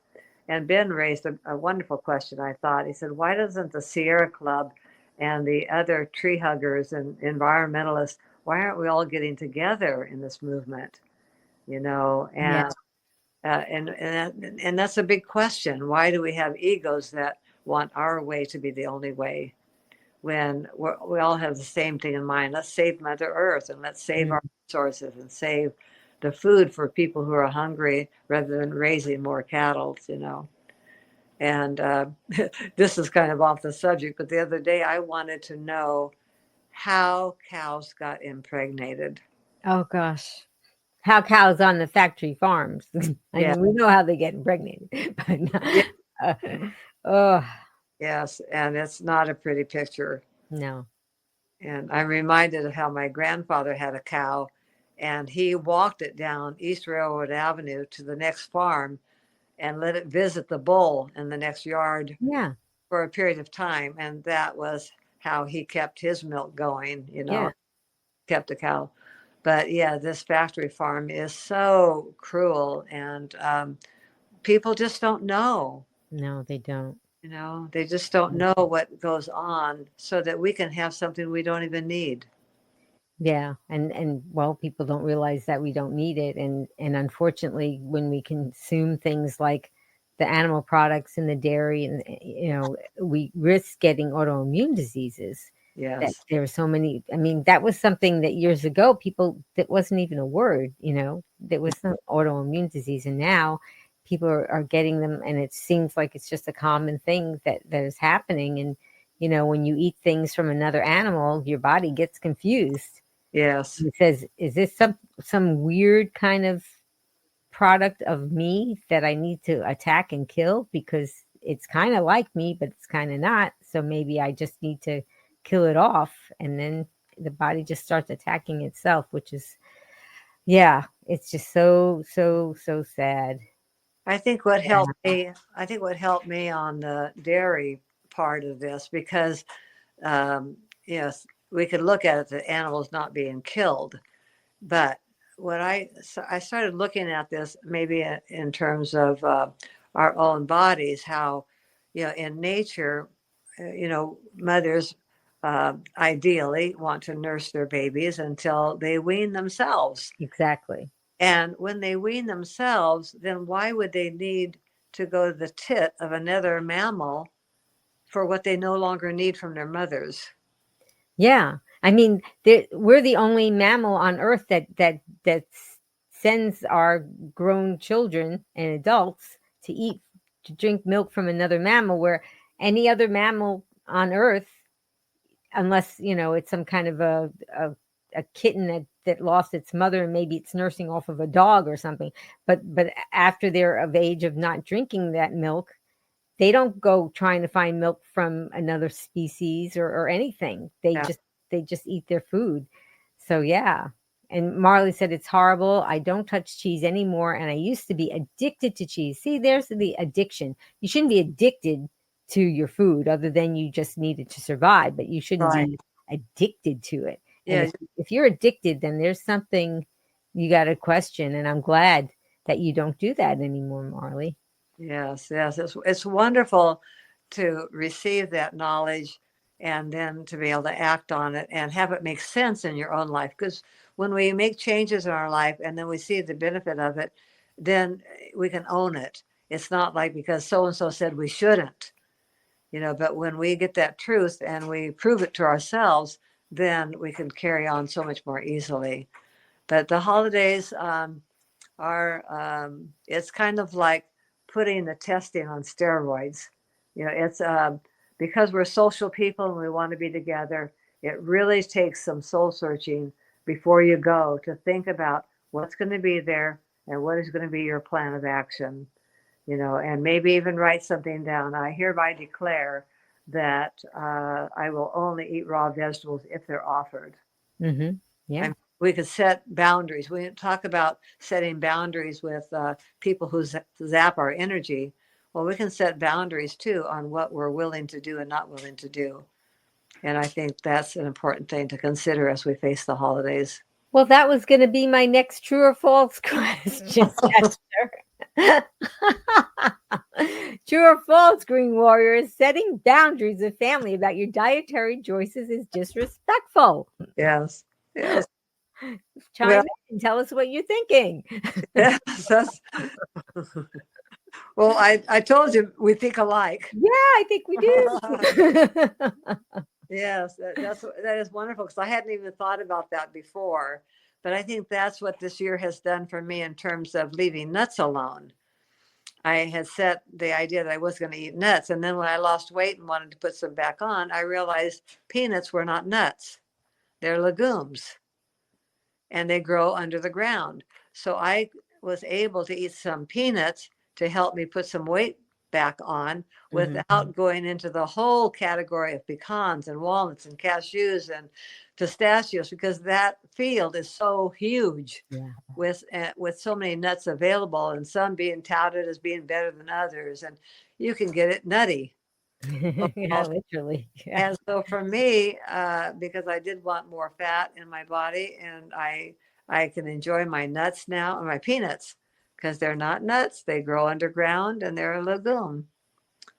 and Ben raised a wonderful question, I thought. He said, why doesn't the Sierra Club and the other tree huggers and environmentalists, why aren't we all getting together in this movement? Yeah. And that's a big question. Why do we have egos that want our way to be the only way, when we all have the same thing in mind? Let's save Mother Earth, and let's save our Mm. resources, and save the food for people who are hungry, rather than raising more cattle. And this is kind of off the subject, but the other day I wanted to know how cows got impregnated. Oh gosh. How cows on the factory farms. I Yeah, mean, we know how they get impregnated, but yeah, uh, oh yes, and it's not a pretty picture. no. And I'm reminded of how my grandfather had a cow, and he walked it down East Railroad Avenue to the next farm and let it visit the bull in the next yard Yeah, for a period of time. And that was how he kept his milk going, yeah. kept the cow. But yeah, this factory farm is so cruel, and people just don't know. No, they don't. They just don't know what goes on, so that we can have something we don't even need. Yeah, and well, people don't realize that we don't need it, and unfortunately, when we consume things like the animal products and the dairy, and we risk getting autoimmune diseases. That Yes, there are so many. I mean, that was something that years ago people that wasn't even a word. There was some autoimmune disease, and now people are getting them, and it seems like it's just a common thing that is happening. And when you eat things from another animal, your body gets confused. yes, It says, "Is this some weird kind of product of me that I need to attack and kill because it's kind of like me, but it's kind of not. So maybe I just need to kill it off." And then the body just starts attacking itself, which is, yeah, it's just so, so, so sad. I think what helped me, I think what helped me on the dairy part of this, because um, yes, we could look at it, the animals not being killed, but so I started looking at this maybe in terms of our own bodies, how in nature, mothers ideally want to nurse their babies until they wean themselves. Exactly. And when they wean themselves, then why would they need to go to the tit of another mammal for what they no longer need from their mothers? Yeah. I mean, we're the only mammal on Earth that sends our grown children and adults to drink milk from another mammal, where any other mammal on Earth, unless it's some kind of a kitten that lost its mother and maybe it's nursing off of a dog or something, but after they're of age of not drinking that milk, they don't go trying to find milk from another species or anything. They Yeah, just eat their food. So yeah. And Marley said it's horrible. I don't touch cheese anymore, and I used to be addicted to cheese. See, there's the addiction. You shouldn't be addicted to your food, other than you just need it to survive, but you shouldn't right. be addicted to it. And Yeah, if you're addicted, then there's something you got to question. And I'm glad that you don't do that anymore, Marley. yes, yes. It's wonderful to receive that knowledge, and then to be able to act on it and have it make sense in your own life. Because when we make changes in our life and then we see the benefit of it, then we can own it. It's not like because so and so said we shouldn't, but when we get that truth and we prove it to ourselves, then we can carry on so much more easily. But the holidays, it's kind of like putting the testing on steroids. It's because we're social people and we want to be together. It really takes some soul searching before you go to think about what's going to be there and what is going to be your plan of action. And maybe even write something down. I hereby declare that I will only eat raw vegetables if they're offered. Hmm. Yeah. We could set boundaries. We talk about setting boundaries with people who zap our energy. Well, we can set boundaries too on what we're willing to do and not willing to do. And I think that's an important thing to consider as we face the holidays. Well, that was going to be my next true or false question, Esther. True or false, Green Warriors? Setting boundaries with family about your dietary choices is disrespectful. Yes. Yes. Chime Well, in and tell us what you're thinking. yes. Well, I told you we think alike. Yeah, I think we do. Yes, that is wonderful because I hadn't even thought about that before. But I think that's what this year has done for me in terms of leaving nuts alone. I had set the idea that I was going to eat nuts. And then when I lost weight and wanted to put some back on, I realized peanuts were not nuts, they're legumes and they grow under the ground. So I was able to eat some peanuts to help me put some weight back on Mhm. without going into the whole category of pecans and walnuts and cashews and pistachios because that field is so huge Yeah. with so many nuts available and some being touted as being better than others and you can get it nutty. Yeah, literally. Yeah. And so for me, because I did want more fat in my body, and I can enjoy my nuts now and my peanuts because they're not nuts; they grow underground and they're a legume.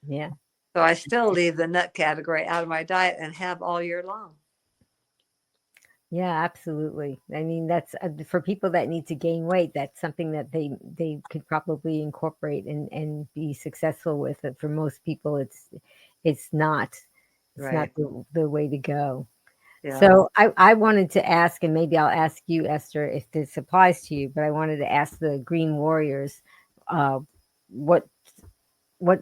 Yeah. So I still leave the nut category out of my diet and have all year long. Yeah, absolutely. I mean, that's for people that need to gain weight. That's something that they could probably incorporate and be successful with. It. For most people, it's not it's not Right. the way to go. Yeah. So I wanted to ask, and maybe I'll ask you, Esther, if this applies to you. But I wanted to ask the Green Warriors, uh, what what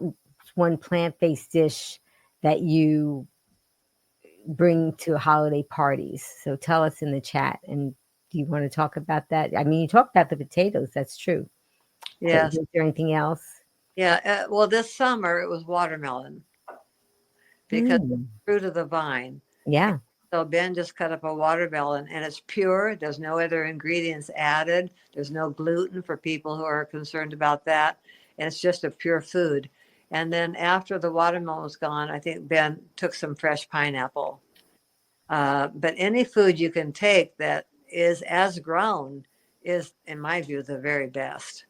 one plant based dish that you bring to holiday parties. So tell us in the chat. And do you want to talk about that? I mean, you talked about the potatoes. That's true. But Yes. is there anything else? Yeah. Well, this summer it was watermelon because it's Mm, fruit of the vine. yeah. So Ben just cut up a watermelon and it's pure. There's no other ingredients added. There's no gluten for people who are concerned about that. And it's just a pure food. And then after the watermelon was gone, I think Ben took some fresh pineapple. But any food you can take that is as grown is, in my view, the very best.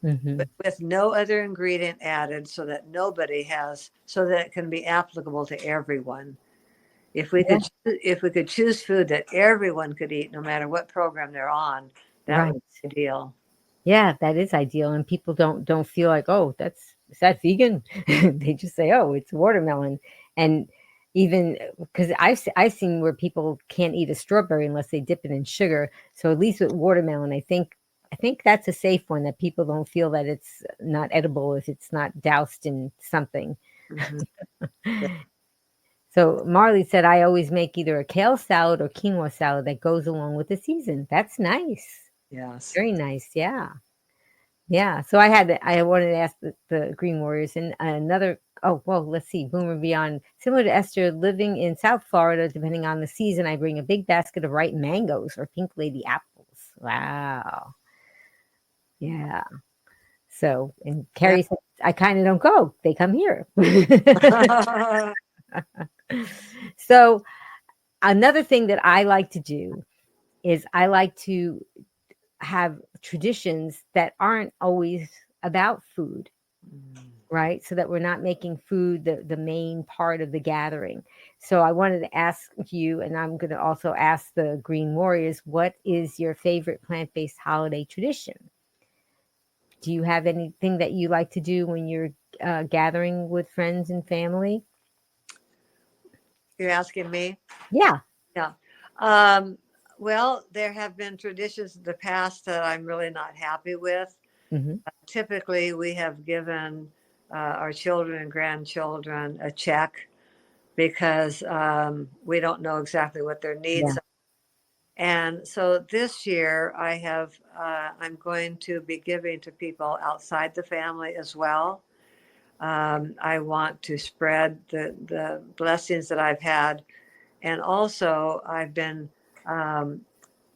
Hmm. But with no other ingredient added so that nobody has, so that it can be applicable to everyone. Yeah. If we could choose food that everyone could eat, no matter what program they're on, that would Right. be ideal. Yeah, that is ideal. And people don't feel like, oh, that's is that vegan? They just say, oh, it's watermelon. And even because I've seen where people can't eat a strawberry unless they dip it in sugar. So at least with watermelon, I think that's a safe one that people don't feel that it's not edible if it's not doused in something. Hmm. Yeah. So Marley said, I always make either a kale salad or quinoa salad that goes along with the season. That's nice. Yes. Very nice. Yeah. Yeah. So I wanted to ask the Green Warriors and another, oh, well, let's see. Boomer Beyond. Similar to Esther, living in South Florida, depending on the season, I bring a big basket of ripe mangoes or pink lady apples. Wow. Yeah. So, and Yeah. Carrie said, I kind of don't go. They come here. So, another thing that I like to do is I like to have traditions that aren't always about food, right? So that we're not making food the main part of the gathering. So I wanted to ask you, and I'm going to also ask the Green Warriors, what is your favorite plant based holiday tradition? Do you have anything that you like to do when you're gathering with friends and family? You're asking me? Yeah. Yeah. Um, well, there have been traditions in the past that I'm really not happy with. Hmm. Typically, we have given our children and grandchildren a check because we don't know exactly what their Yeah. needs. And so this year, I'm going to be giving to people outside the family as well. I want to spread the blessings that I've had. And also, I've been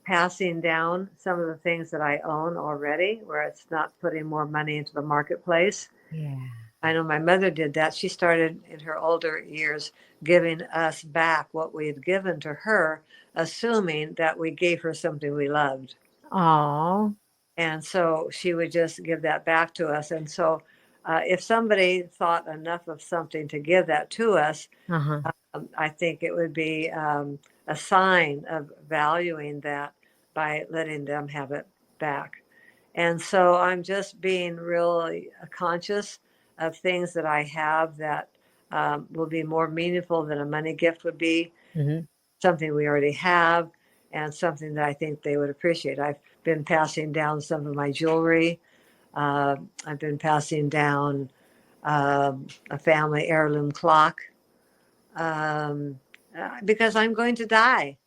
passing down some of the things that I own already, where it's not putting more money into the marketplace. Yeah. I know my mother did that. She started in her older years giving us back what we had given to her, assuming that we gave her something we loved. Oh. And so she would just give that back to us. And so if somebody thought enough of something to give that to us, Uh-huh. I think it would be a sign of valuing that by letting them have it back. And so I'm just being really conscious of things that I have that will be more meaningful than a money gift would be, Mm-hmm. something we already have, and something that I think they would appreciate. I've been passing down some of my jewelry. I've been passing down a family heirloom clock um, because I'm going to die.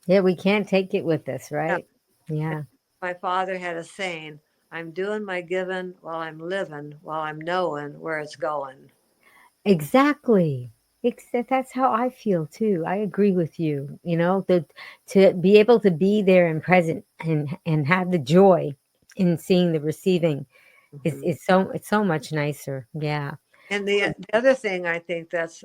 Yeah, we can't take it with us, Yeah. right? Yeah. My father had a saying, I'm doing my giving while I'm living, while I'm knowing where it's going. Exactly. That's how I feel too. I agree with you. To be able to be there and present and have the joy in seeing the receiving Mhm. it's so much nicer. Yeah. And the other thing I think that's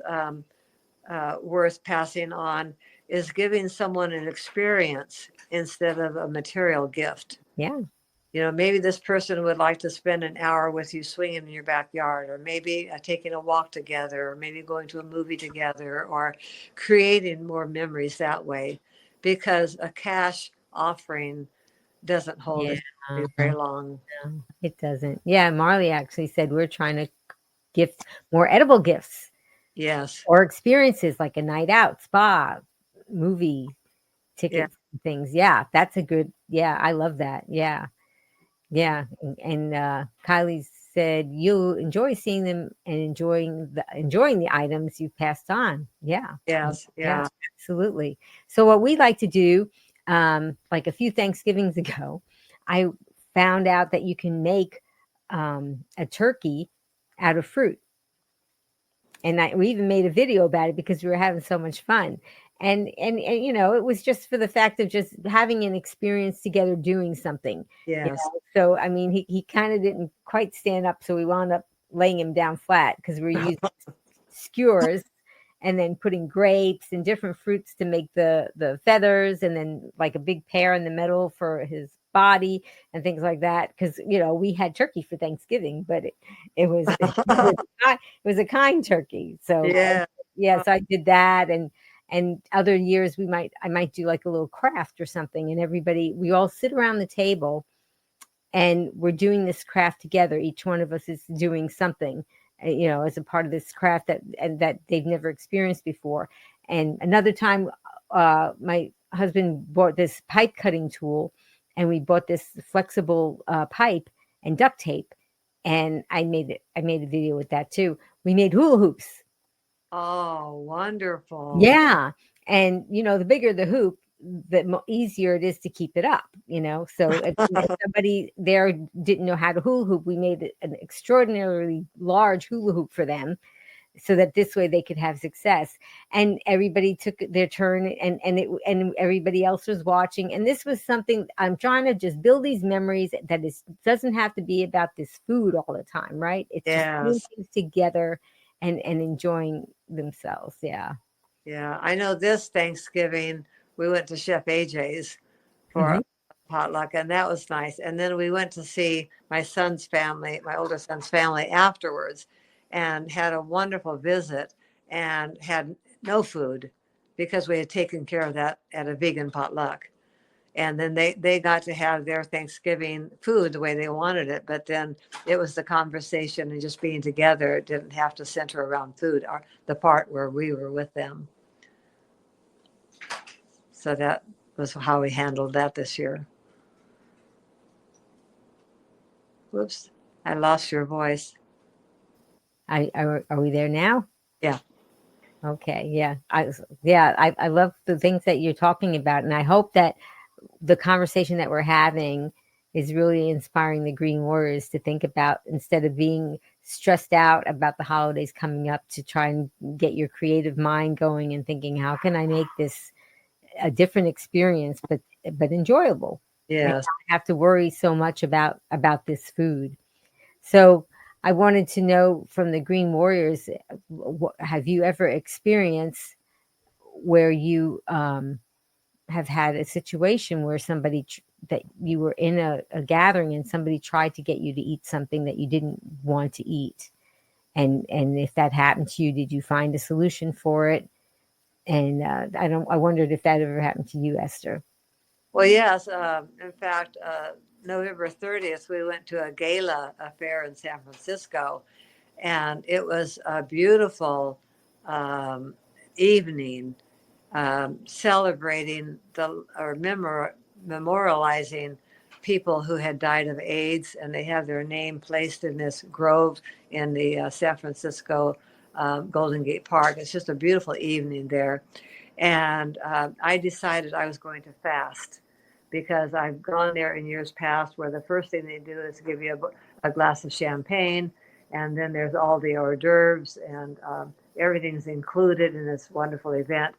worth passing on is giving someone an experience instead of a material gift. Yeah. Maybe this person would like to spend an hour with you swinging in your backyard, or maybe taking a walk together, or maybe going to a movie together, or creating more memories that way. Because a cash offering doesn't hold Yeah. a memory very long. No, it doesn't. Yeah, Marley actually said we're trying to gift more edible gifts Yes. or experiences like a night out, spa, movie Yeah. tickets, and things. Yeah, that's a good. Yeah, I love that. Yeah. Yeah, and Kylie said you enjoy seeing them and enjoying the items you've passed on. Yeah, Yes. yeah, Yeah. absolutely. So what we like to do, like a few Thanksgivings ago, I found out that you can make a turkey out of fruit, and we even made a video about it because we were having so much fun. And it was just for the fact of just having an experience together doing something. Yes. So I mean, he kind of didn't quite stand up, so we wound up laying him down flat because we're using skewers and then putting grapes and different fruits to make the feathers, and then like a big pear in the middle for his body and things like that. Because we had turkey for Thanksgiving, but it was it was a kind turkey. So Yeah. yeah, so I did that, and other years I might do like a little craft or something, and we all sit around the table and we're doing this craft together. Each one of us is doing something, as a part of this craft that they've never experienced before. And another time, my husband bought this pipe cutting tool, and we bought this flexible pipe and duct tape, and I made it. I made a video with that too. We made hula hoops. Oh, wonderful. Yeah, and the bigger the hoop, the easier it is to keep it up. So if somebody there didn't know how to hula hoop, we made an extraordinarily large hula hoop for them, so that this way they could have success. And everybody took their turn, and everybody else was watching. And this was something I'm trying to just build these memories that doesn't have to be about this food all the time, right? It's just doing Yes. things together and enjoying themselves. Yeah. Yeah. I know this Thanksgiving we went to Chef AJ's for a Mhm. potluck, and that was nice. And then we went to see my son's family, my older son's family afterwards, and had a wonderful visit and had no food because we had taken care of that at a vegan potluck. And then they got to have their Thanksgiving food the way they wanted it. But then it was the conversation and just being together. It didn't have to center around food, or the part where we were with them. So that was how we handled that this year. Whoops, I lost your voice. Are we there now? Yeah. Okay. Yeah. I love the things that you're talking about, and I hope that the conversation that we're having is really inspiring the Green Warriors to think about, instead of being stressed out about the holidays coming up, to try and get your creative mind going and thinking, how can I make this a different experience, but enjoyable, and Yes. not have to worry so much about this food. So I wanted to know from the Green Warriors, have you ever experienced where you have had a situation where somebody that you were in a gathering and somebody tried to get you to eat something that you didn't want to eat? And if that happened to you, did you find a solution for it? And I wondered if that ever happened to you, Esther. Well, yes. In fact, November 30th, we went to a gala affair in San Francisco, and it was a beautiful um, evening, celebrating memorializing people who had died of AIDS, and they have their name placed in this grove in the San Francisco Golden Gate Park. It's just a beautiful evening there. And I decided I was going to fast because I've gone there in years past where the first thing they do is give you a glass of champagne, and then there's all the hors d'oeuvres, and everything's included in this wonderful event.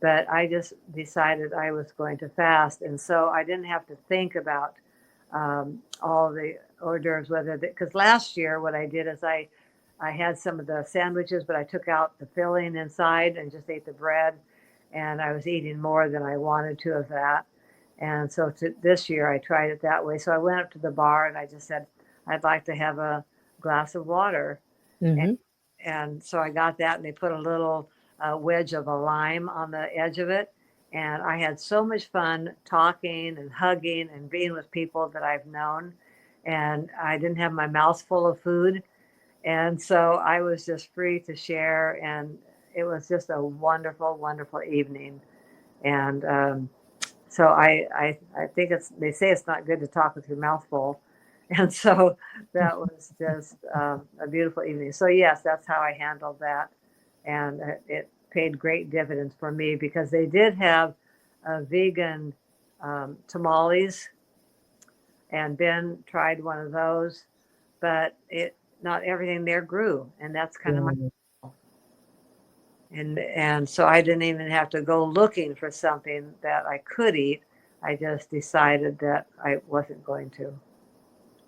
But I just decided I was going to fast, and so I didn't have to think about all the hors d'oeuvres. Whether because last year what I did is I had some of the sandwiches, but I took out the filling inside and just ate the bread, and I was eating more than I wanted to of that. And so this year I tried it that way. So I went up to the bar and I just said, I'd like to have a glass of water. And, Mm-hmm. and so I got that, and they put a little wedge of a lime on the edge of it. And I had so much fun talking and hugging and being with people that I've known. And I didn't have my mouth full of food. And so I was just free to share. And it was just a wonderful, wonderful evening. And so I think they say it's not good to talk with your mouth full. And so that was just a beautiful evening. So, yes, that's how I handled that. And it paid great dividends for me because they did have vegan tamales, and Ben tried one of those, but not everything there grew. And that's kind of my, Yeah. and so I didn't even have to go looking for something that I could eat. I just decided that I wasn't going to.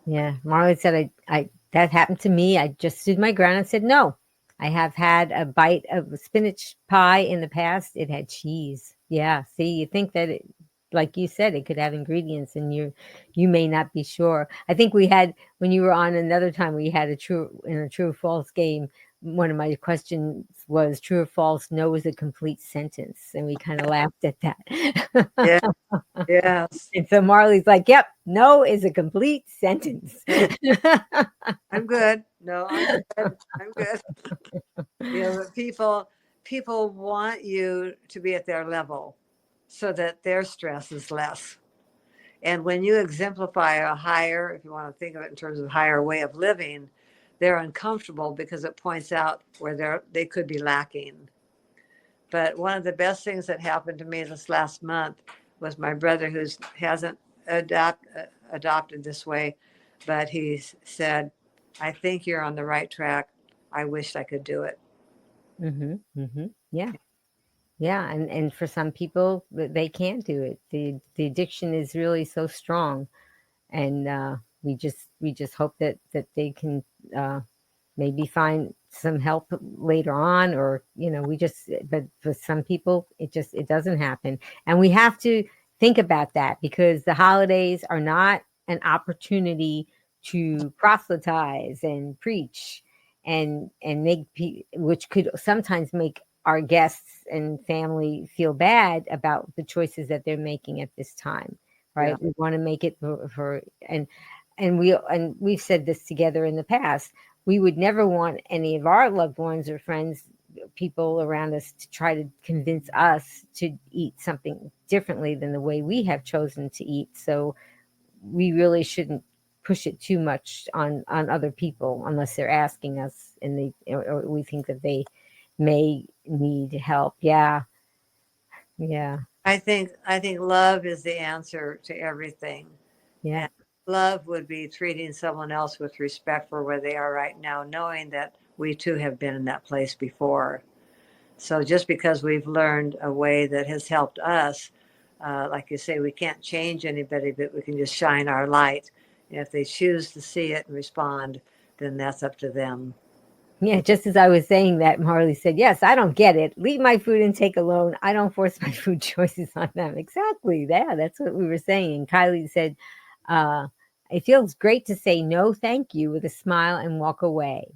Yeah, Marley said I that happened to me. I just stood my ground and said no. I have had a bite of spinach pie in the past. It had cheese. Yeah, see, you think that it, like you said, it could have ingredients, and you may not be sure. I think we had when you were on another time we had a true or false game. One of my questions was true or false. No is a complete sentence, and we kind of laughed at that. Yeah, yes. And so Marley's like, "Yep, no is a complete sentence." I'm good. No, I'm good. I'm good. But people want you to be at their level so that their stress is less. And when you exemplify a higher, if you want to think of it in terms of higher way of living, they're uncomfortable because it points out where they could be lacking. But one of the best things that happened to me this last month was my brother, who hasn't adopted this way, but he said, "I think you're on the right track. I wish I could do it." Mhm, mhm. Yeah, yeah, and for some people, they can't do it. The addiction is really so strong, and we just hope that they can maybe find some help later on, or we just but for some people it doesn't happen, and we have to think about that because the holidays are not an opportunity to proselytize and preach and which could sometimes make our guests and family feel bad about the choices that they're making at this time, Yeah. right? We want to make it for and we've said this together in the past. We would never want any of our loved ones or friends, people around us, to try to convince us to eat something differently than the way we have chosen to eat. So we really shouldn't push it too much on other people unless they're asking us and or we think that they may need help. Yeah, yeah, I think love is the answer to everything. yeah. And love would be treating someone else with respect for where they are right now, knowing that we too have been in that place before. So just because we've learned a way that has helped us, like you say, we can't change anybody, but we can just shine our light. And if they choose to see it and respond, then that's up to them. Yeah, just as I was saying that, Marley said, "Yes, I don't get it. Leave my food intake alone. I don't force my food choices on them." Exactly. Yeah, that's what we were saying. Kylie said, uh, "It feels great to say no, thank you, with a smile and walk away."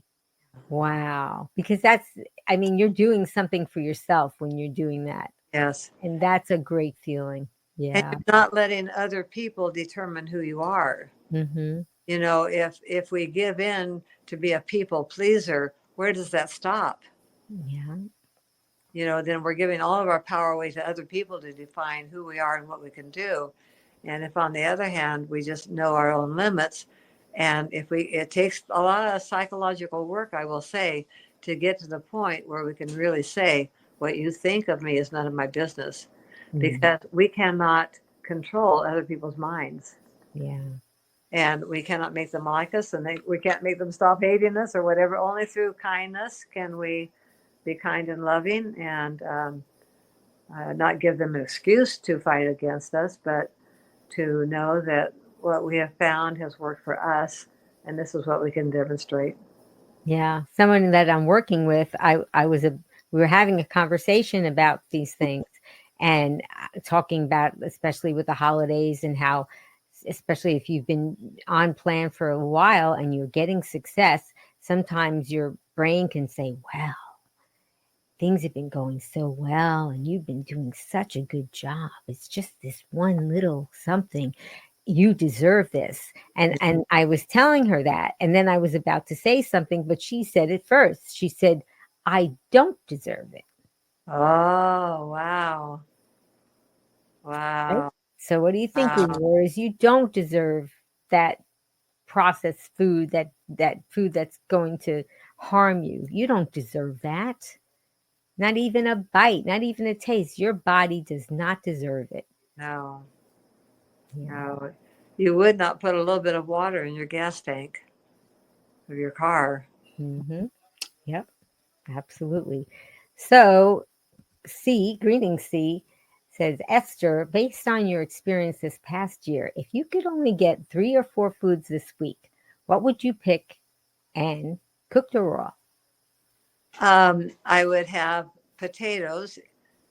Wow, because that's, I mean, you're doing something for yourself when you're doing that, Yes. and that's a great feeling. And Yeah. you're not letting other people determine who you are. Mm-hmm. You know, if we give in to be a people pleaser, where does that stop? Yeah. You know, then we're giving all of our power away to other people to define who we are and what we can do. And if on the other hand, we just know our own limits, and if we, it takes a lot of psychological work, I will say, to get to the point where we can really say, what you think of me is none of my business, Mm, because we cannot control other people's minds. yeah. And we cannot make them like us, and we can't make them stop hating us or whatever. Only through kindness can we be kind and loving, and not give them an excuse to fight against us, but to know that what we have found has worked for us, and this is what we can demonstrate. Yeah, someone that I'm working with, I was a we were having a conversation about these things, and talking about, especially with the holidays, and how, especially if you've been on plan for a while and you're getting success, sometimes your brain can say, "Well, things have been going so well and you've been doing such a good job. It's just this one little something. You deserve this." And I was telling her that, and then I was about to say something, but she said it first. She said, "I don't deserve it." Oh, wow. Right? Wow. So what do you think, Wow. Dolores? You don't deserve that processed food, that food that's going to harm you. You don't deserve that. Not even a bite, not even a taste. Your body does not deserve it. No, Yeah. no. You would not put a little bit of water in your gas tank of your car. Mhm. Yep, absolutely. So, C, greetings, C, says, "Esther, based on your experience this past year, if you could only get 3 or 4 foods this week, what would you pick, and cooked or raw?" I would have potatoes,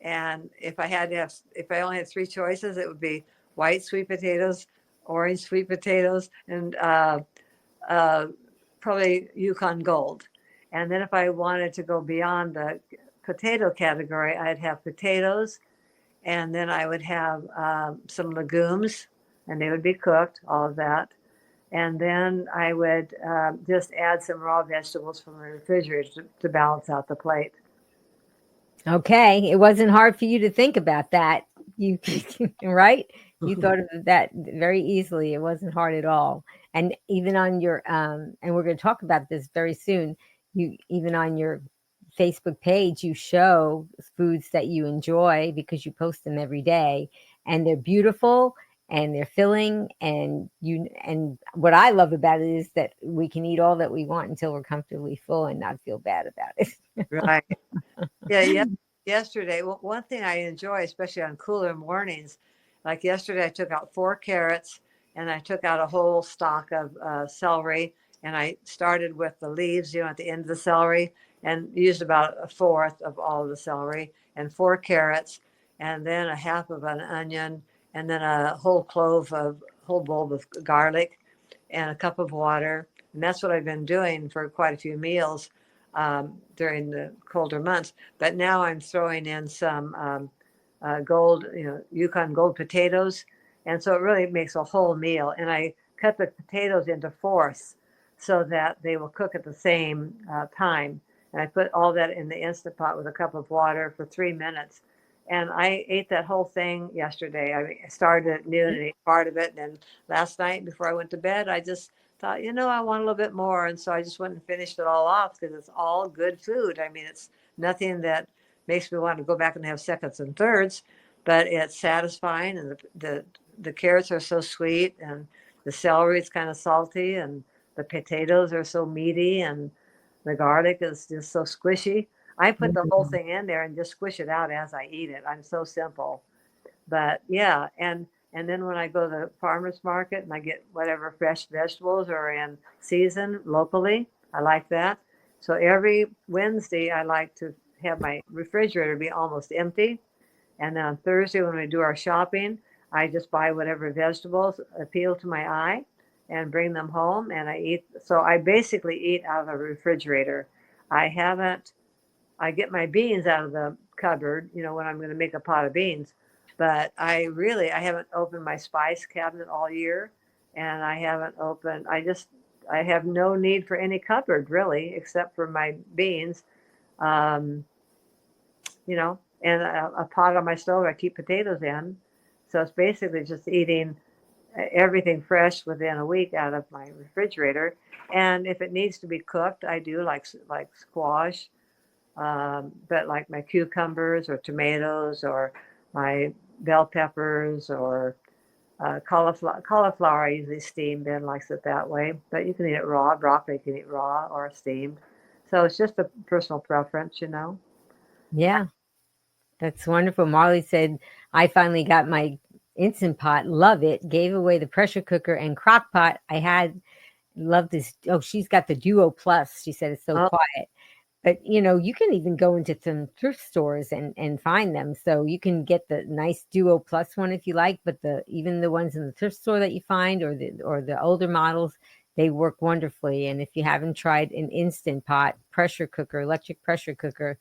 and if I had to have, if I only had three choices, it would be white sweet potatoes, orange sweet potatoes, and uh, probably Yukon Gold. And then if I wanted to go beyond the potato category, I'd have potatoes, and then I would have some legumes, and they would be cooked, all of that. And then I would just add some raw vegetables from the refrigerator to balance out the plate. Okay, it wasn't hard for you to think about that. You right? You thought of that very easily. It wasn't hard at all. And even on your and we're going to talk about this very soon. You even on your Facebook page, you show foods that you enjoy because you post them every day, and they're beautiful and they're filling, and what I love about it is that we can eat all that we want until we're comfortably full and not feel bad about it. Right. Yeah. Yesterday, one thing I enjoy, especially on cooler mornings, like yesterday, I took out 4 carrots and I took out a whole stalk of celery, and I started with the leaves, at the end of the celery, and used about a fourth of all of the celery, and 4 carrots, and then a half of an onion, and then a whole bulb of garlic, and a cup of water. And that's what I've been doing for quite a few meals during the colder months. But now I'm throwing in some gold, Yukon Gold potatoes. And so it really makes a whole meal. And I cut the potatoes into fourths so that they will cook at the same time. And I put all that in the Instant Pot with a cup of water for 3 minutes. And I ate that whole thing yesterday. I started at noon and ate part of it. And then last night before I went to bed, I just thought, I want a little bit more. And so I just went and finished it all off because it's all good food. I mean, it's nothing that makes me want to go back and have seconds and thirds, but it's satisfying. And the carrots are so sweet, and the celery is kind of salty, and the potatoes are so meaty, and the garlic is just so squishy. I put the whole Mm. thing in there and just squish it out as I eat it. I'm so simple. But yeah, and then when I go to the farmer's market and I get whatever fresh vegetables are in season locally, I like that. So every Wednesday, I like to have my refrigerator be almost empty. And then on Thursday, when we do our shopping, I just buy whatever vegetables appeal to my eye and bring them home and I eat. So I basically eat out of the refrigerator. I haven't, I get my beans out of the cupboard, when I'm going to make a pot of beans. But I haven't opened my spice cabinet all year. And I haven't opened, I have no need for any cupboard really, except for my beans. Um, and a pot on my stove I keep potatoes in. So it's basically just eating everything fresh within a week out of my refrigerator. And if it needs to be cooked, I do like squash, but like my cucumbers or tomatoes or my bell peppers or cauliflower. Cauliflower I usually steam. Ben likes it that way, but you can eat it raw. Broccoli you can eat raw or steamed. So it's just a personal preference. Yeah, that's wonderful. Marley said, I finally got my Instant Pot. Love it. Gave away the pressure cooker and crock pot I had. Love this. Oh, she's got the Duo Plus. She said it's so Oh, quiet. But you can even go into some thrift stores and find them. So you can get the nice Duo Plus one if you like, but even the ones in the thrift store that you find or the older models, they work wonderfully. And if you haven't tried an Instant Pot pressure cooker, electric pressure cooker,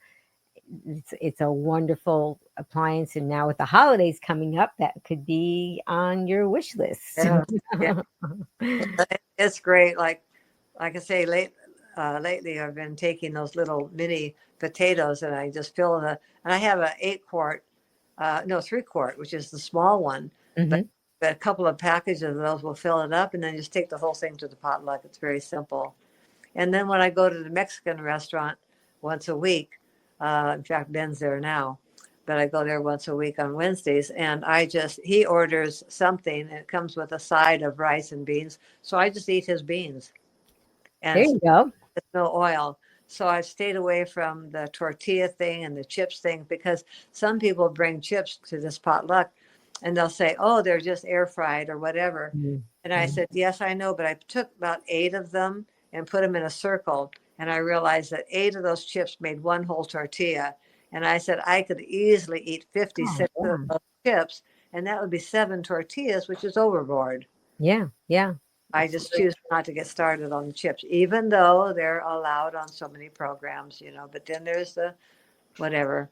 it's a wonderful appliance. And now with the holidays coming up, that could be on your wish list. yeah, yeah. It's great. Like I say, lately I've been taking those little mini potatoes and I just fill and I have a 8 quart, no 3 quart, which is the small one, but, Hmm. but a couple of packages of those will fill it up and then just take the whole thing to the potluck. It's very simple. And then when I go to the Mexican restaurant once a week, in fact, Ben's there now, but I go there once a week on Wednesdays and he orders something and it comes with a side of rice and beans. So I just eat his beans and There you go. it's no oil. So I've stayed away from the tortilla thing and the chips thing because some people bring chips to this potluck and they'll say, oh, they're just air fried or whatever. And I Mhm. said, yes, I know, but I took about 8 of them and put them in a circle. And I realized that 8 of those chips made one whole tortilla. And I said, I could easily eat Oh, 56 of yeah. those chips, and that would be 7 tortillas, which is overboard. Yeah. Yeah. I It's just choose not to get started on the chips, even though they're allowed on so many programs. But then there's the whatever.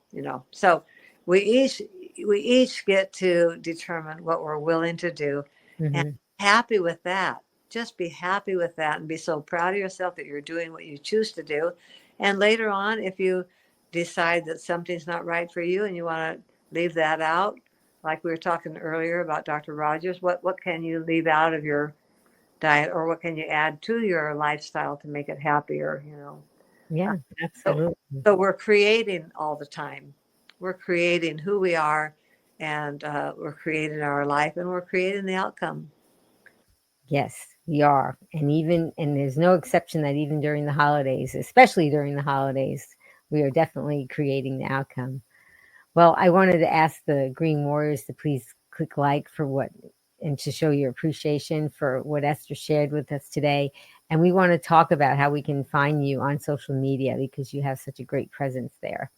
So we each we each get to determine what we're willing to do and Mhm. happy with that. Just be happy with that and be so proud of yourself that you're doing what you choose to do. And later on, if you decide that something's not right for you and you want to leave that out, like we were talking earlier about Dr. Rogers, what can you leave out of your diet or what can you add to your lifestyle to make it happier? Uh, Yeah, so, absolutely. so we're creating all the time. We're creating who we are, and we're creating our life, and we're creating the outcome. Yes, we are. And there's no exception that even during the holidays, especially during the holidays, we are definitely creating the outcome. Well, I wanted to ask the Green Warriors to please click like for what and to show your appreciation for what Esther shared with us today. And we want to talk about how we can find you on social media because you have such a great presence there.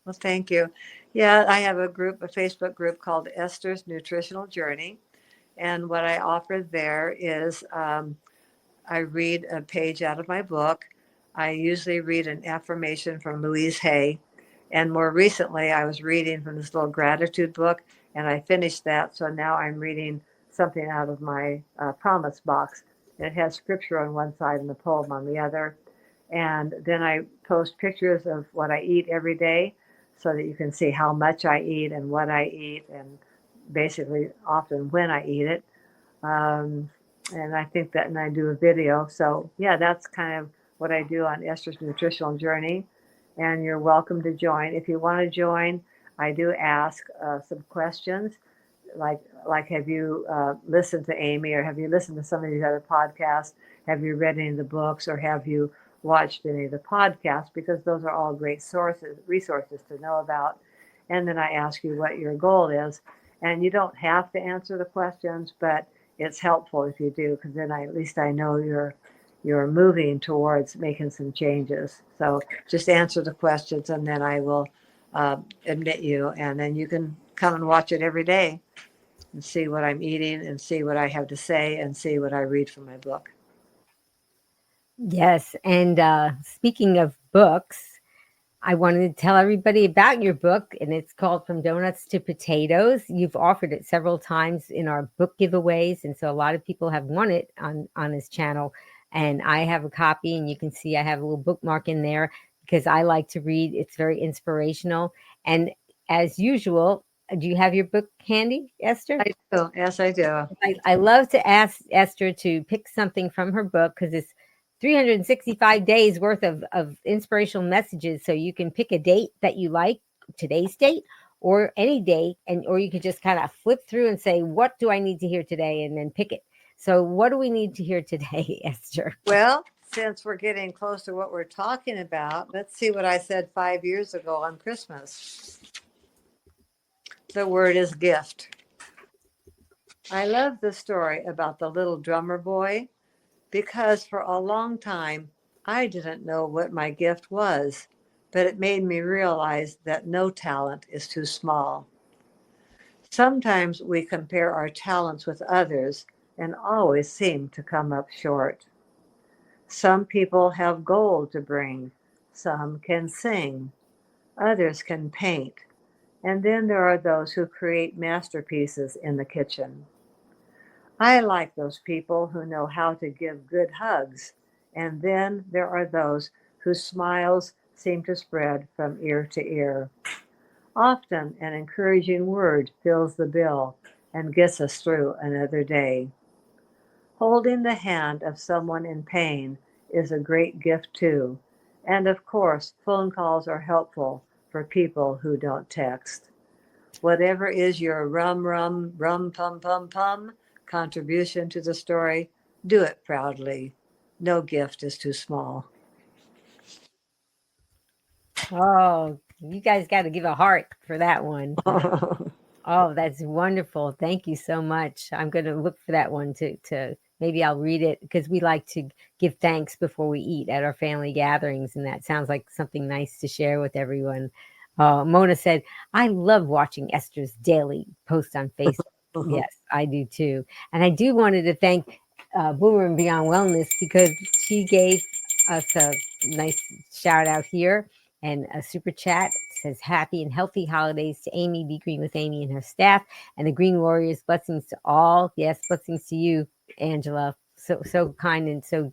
Well, thank you. Yeah, I have a Facebook group called Esther's Nutritional Journey, and what I offer there is I read a page out of my book. I usually read an affirmation from Louise Hay. And more recently, I was reading from this little gratitude book, and I finished that. So now I'm reading something out of my promise box. It has scripture on one side and a poem on the other. And then I post pictures of what I eat every day so that you can see how much I eat and what I eat, and basically often when I eat it. Um, and I think that, and I do a video. So yeah, that's kind of what I do on Esther's Nutritional Journey. And you're welcome to join. If you want to join, I do ask some questions, like have you listened to Amy, or have you listened to some of these other podcasts? Have you read any of the books, or have you watched any of the podcasts, because those are all great resources to know about. And then I ask you what your goal is. And you don't have to answer the questions, but it's helpful if you do, because then at least I know you're moving towards making some changes. So just answer the questions, and then I will admit you, and then you can come and watch it every day and see what I'm eating and see what I have to say and see what I read from my book. Yes. And speaking of books, I wanted to tell everybody about your book, and it's called From Donuts to Potatoes. You've offered it several times in our book giveaways, and so a lot of people have won it on this channel. And I have a copy, and you can see I have a little bookmark in there because I like to read. It's very inspirational. And as usual, do you have your book handy, Esther? I do. Yes, I do. I love to ask Esther to pick something from her book because it's 365 days worth of inspirational messages. So you can pick a date that you like, today's date, or any date, and or you could just kind of flip through and say, what do I need to hear today? And then pick it. So what do we need to hear today, Esther? Well, since we're getting close to what we're talking about, let's see what I said 5 years ago on Christmas. The word is gift. I love the story about the little drummer boy because for a long time I didn't know what my gift was, but it made me realize that no talent is too small. Sometimes we compare our talents with others and always seem to come up short. Some people have gold to bring, some can sing, others can paint, and then there are those who create masterpieces in the kitchen. I like those people who know how to give good hugs, and then there are those whose smiles seem to spread from ear to ear. Often an encouraging word fills the bill and gets us through another day. Holding the hand of someone in pain is a great gift too. And of course, phone calls are helpful for people who don't text. Whatever is your rum pum pum pum contribution to the story, do it proudly. No gift is too small. Oh, you guys got to give a heart for that one. Oh, that's wonderful. Thank you so much. I'm going to look for that one to maybe I'll read it because we like to give thanks before we eat at our family gatherings, and that sounds like something nice to share with everyone. Mona said, I love watching Esther's daily post on Facebook. Yes, I do too. And I do wanted to thank Boomer and Beyond Wellness because she gave us a nice shout out here and a super chat says happy and healthy holidays to Amy, Be Green with Amy and her staff, and the Green Warriors. Blessings to all. Yes, blessings to you, Angela. So kind and so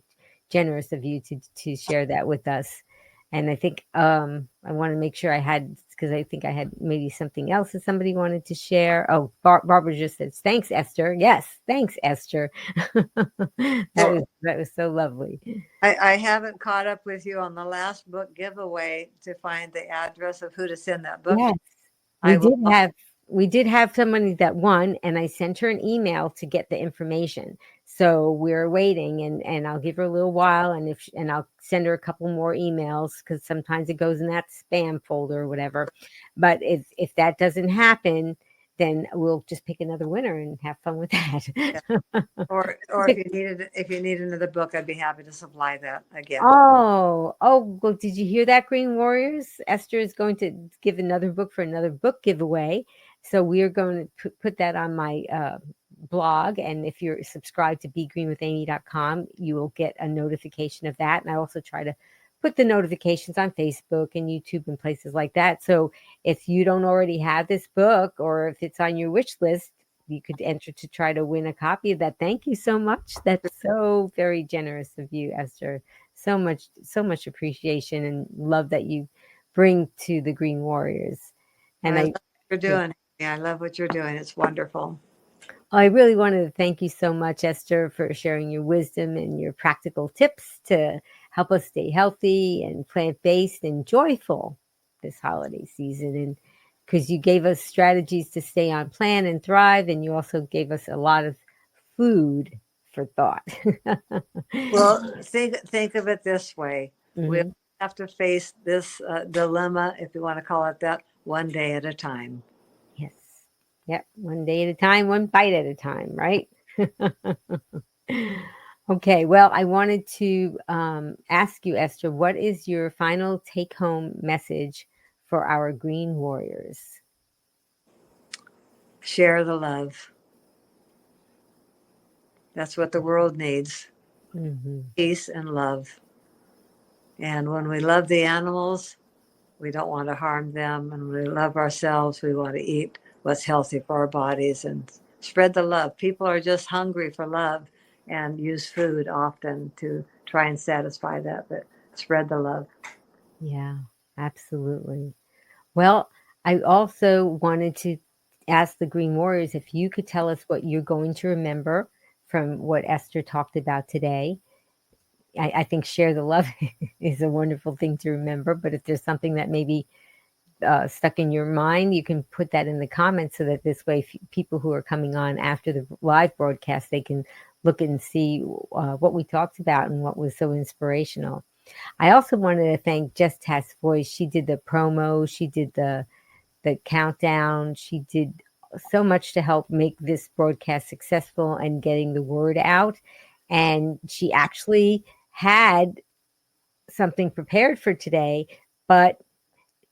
generous of you to share that with us. And I think I want to make sure I had because I think I had maybe something else that somebody wanted to share. Oh, Barbara just says thanks, Esther. Yes, thanks, Esther. Well, that was so lovely. I haven't caught up with you on the last book giveaway to find the address of who to send that book to. Yes. We I will. did have we did have somebody that won, and I sent her an email to get the information. So we're waiting, and I'll give her a little while, and I'll send her a couple more emails because sometimes it goes in that spam folder or whatever. But if that doesn't happen, then we'll just pick another winner and have fun with Yeah. that. Or if you need another book, I'd be happy to supply that again. Well, did you hear that, Green Warriors? Esther is going to give another book for another book giveaway. So we are going to put that on my blog. And if you're subscribed to begreenwithamy.com, you will get a notification of that. And I also try to put the notifications on Facebook and YouTube and places like that. So if you don't already have this book or if it's on your wish list, you could enter to try to win a copy of that. Thank you so much. That's so very generous of you, Esther. So much appreciation and love that you bring to the Green Warriors. And I love what you're doing. Yeah, I love what you're doing. It's wonderful. I really wanted to thank you so much, Esther, for sharing your wisdom and your practical tips to help us stay healthy and plant-based and joyful this holiday season. And because you gave us strategies to stay on plan and thrive, and you also gave us a lot of food for thought. Well, think of it this way. We Hmm. have to face this dilemma, if you want to call it that, one day at a time. Yes. Yep. One day at a time, one bite at a time, right? Okay. Well, I wanted to ask you, Esther, what is your final take home message for our green warriors? Share the love. That's what the world needs, Hmm. peace and love. And when we love the animals, we don't want to harm them. And when we love ourselves, we want to eat what's healthy for our bodies and spread the love. People are just hungry for love and use food often to try and satisfy that, but spread the love. Yeah, absolutely. Well, I also wanted to ask the Green Warriors if you could tell us what you're going to remember from what Esther talked about today. I think share the love is a wonderful thing to remember, but if there's something that maybe stuck in your mind, you can put that in the comments so that this way, people who are coming on after the live broadcast, they can look and see what we talked about and what was so inspirational. I also wanted to thank Just Task Voice. She did the promo, she did the countdown. She did so much to help make this broadcast successful and getting the word out. And she actually had something prepared for today, but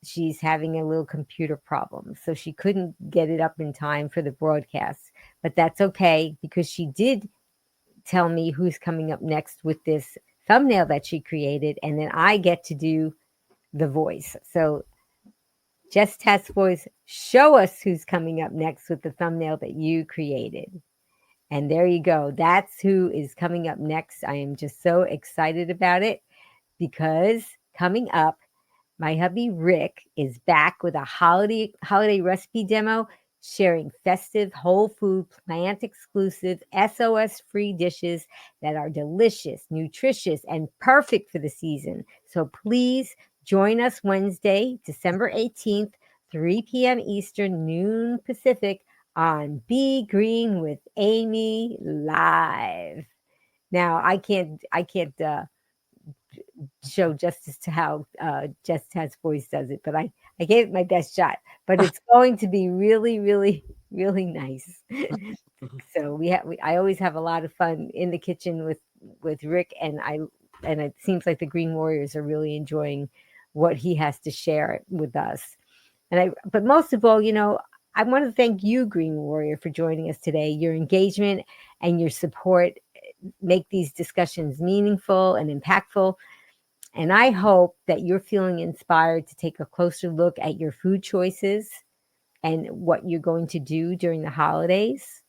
she's having a little computer problem. So she couldn't get it up in time for the broadcast. But that's okay because she did tell me who's coming up next with this thumbnail that she created. And then I get to do the voice. So Just Task Voice, show us who's coming up next with the thumbnail that you created. And there you go. That's who is coming up next. I am just so excited about it because coming up, my hubby Rick is back with a holiday recipe demo sharing festive whole food plant exclusive SOS free dishes that are delicious, nutritious and perfect for the season. So please join us Wednesday, December 18th, 3 p.m. Eastern, noon Pacific on Be Green with Amy live. Now I can't show justice to how Just Has Voice does it, but I gave it my best shot. But it's going to be really, really, really nice. So I always have a lot of fun in the kitchen with Rick, and it seems like the Green Warriors are really enjoying what he has to share with us. But most of all, I want to thank you, Green Warrior, for joining us today. Your engagement and your support make these discussions meaningful and impactful. And I hope that you're feeling inspired to take a closer look at your food choices and what you're going to do during the holidays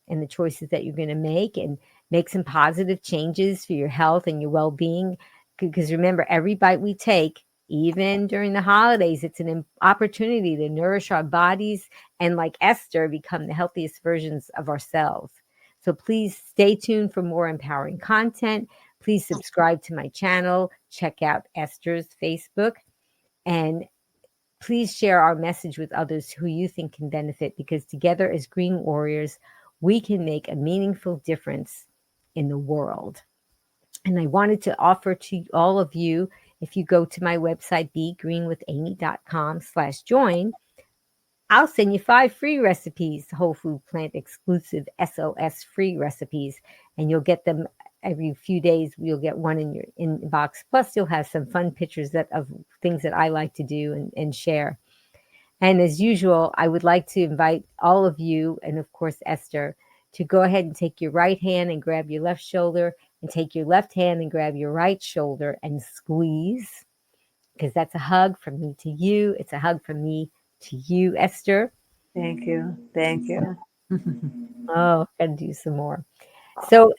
and the choices that you're going to make some positive changes for your health and your well-being. Because remember, every bite we take, even during the holidays, it's an opportunity to nourish our bodies and, like Esther, become the healthiest versions of ourselves. So please stay tuned for more empowering content. Please subscribe to my channel. Check out Esther's Facebook. And please share our message with others who you think can benefit because together as Green Warriors, we can make a meaningful difference in the world. And I wanted to offer to all of you, if you go to my website, begreenwithamy.com/join, I'll send you 5 free recipes, whole food plant exclusive SOS free recipes, and you'll get them every few days. You'll get one in your inbox. Plus, you'll have some fun pictures of things that I like to do and share. And as usual, I would like to invite all of you, and of course, Esther, to go ahead and take your right hand and grab your left shoulder, and take your left hand and grab your right shoulder and squeeze, because that's a hug from me to you. It's a hug from me to you, Esther. Thank you. Thank you. Oh, gotta do some more. So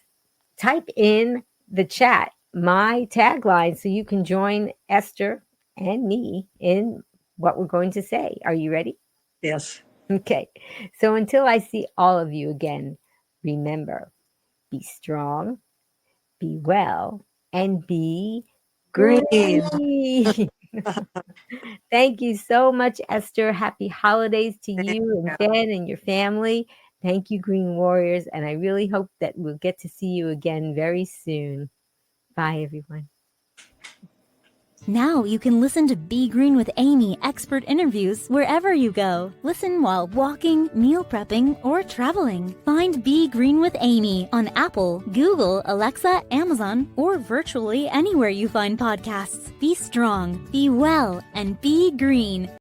type in the chat my tagline so you can join Esther and me in what we're going to say. Are you ready? Yes. Okay. So until I see all of you again, remember, be strong, be well, and be Green. green. Thank you so much, Esther. Happy holidays to Thank you and you. Ben and your family. Thank you, Green Warriors. And I really hope that we'll get to see you again very soon. Bye, everyone. Now you can listen to Be Green with Amy expert interviews wherever you go. Listen while walking, meal prepping, or traveling. Find Be Green with Amy on Apple, Google, Alexa, Amazon, or virtually anywhere you find podcasts. Be strong, be well, and be green.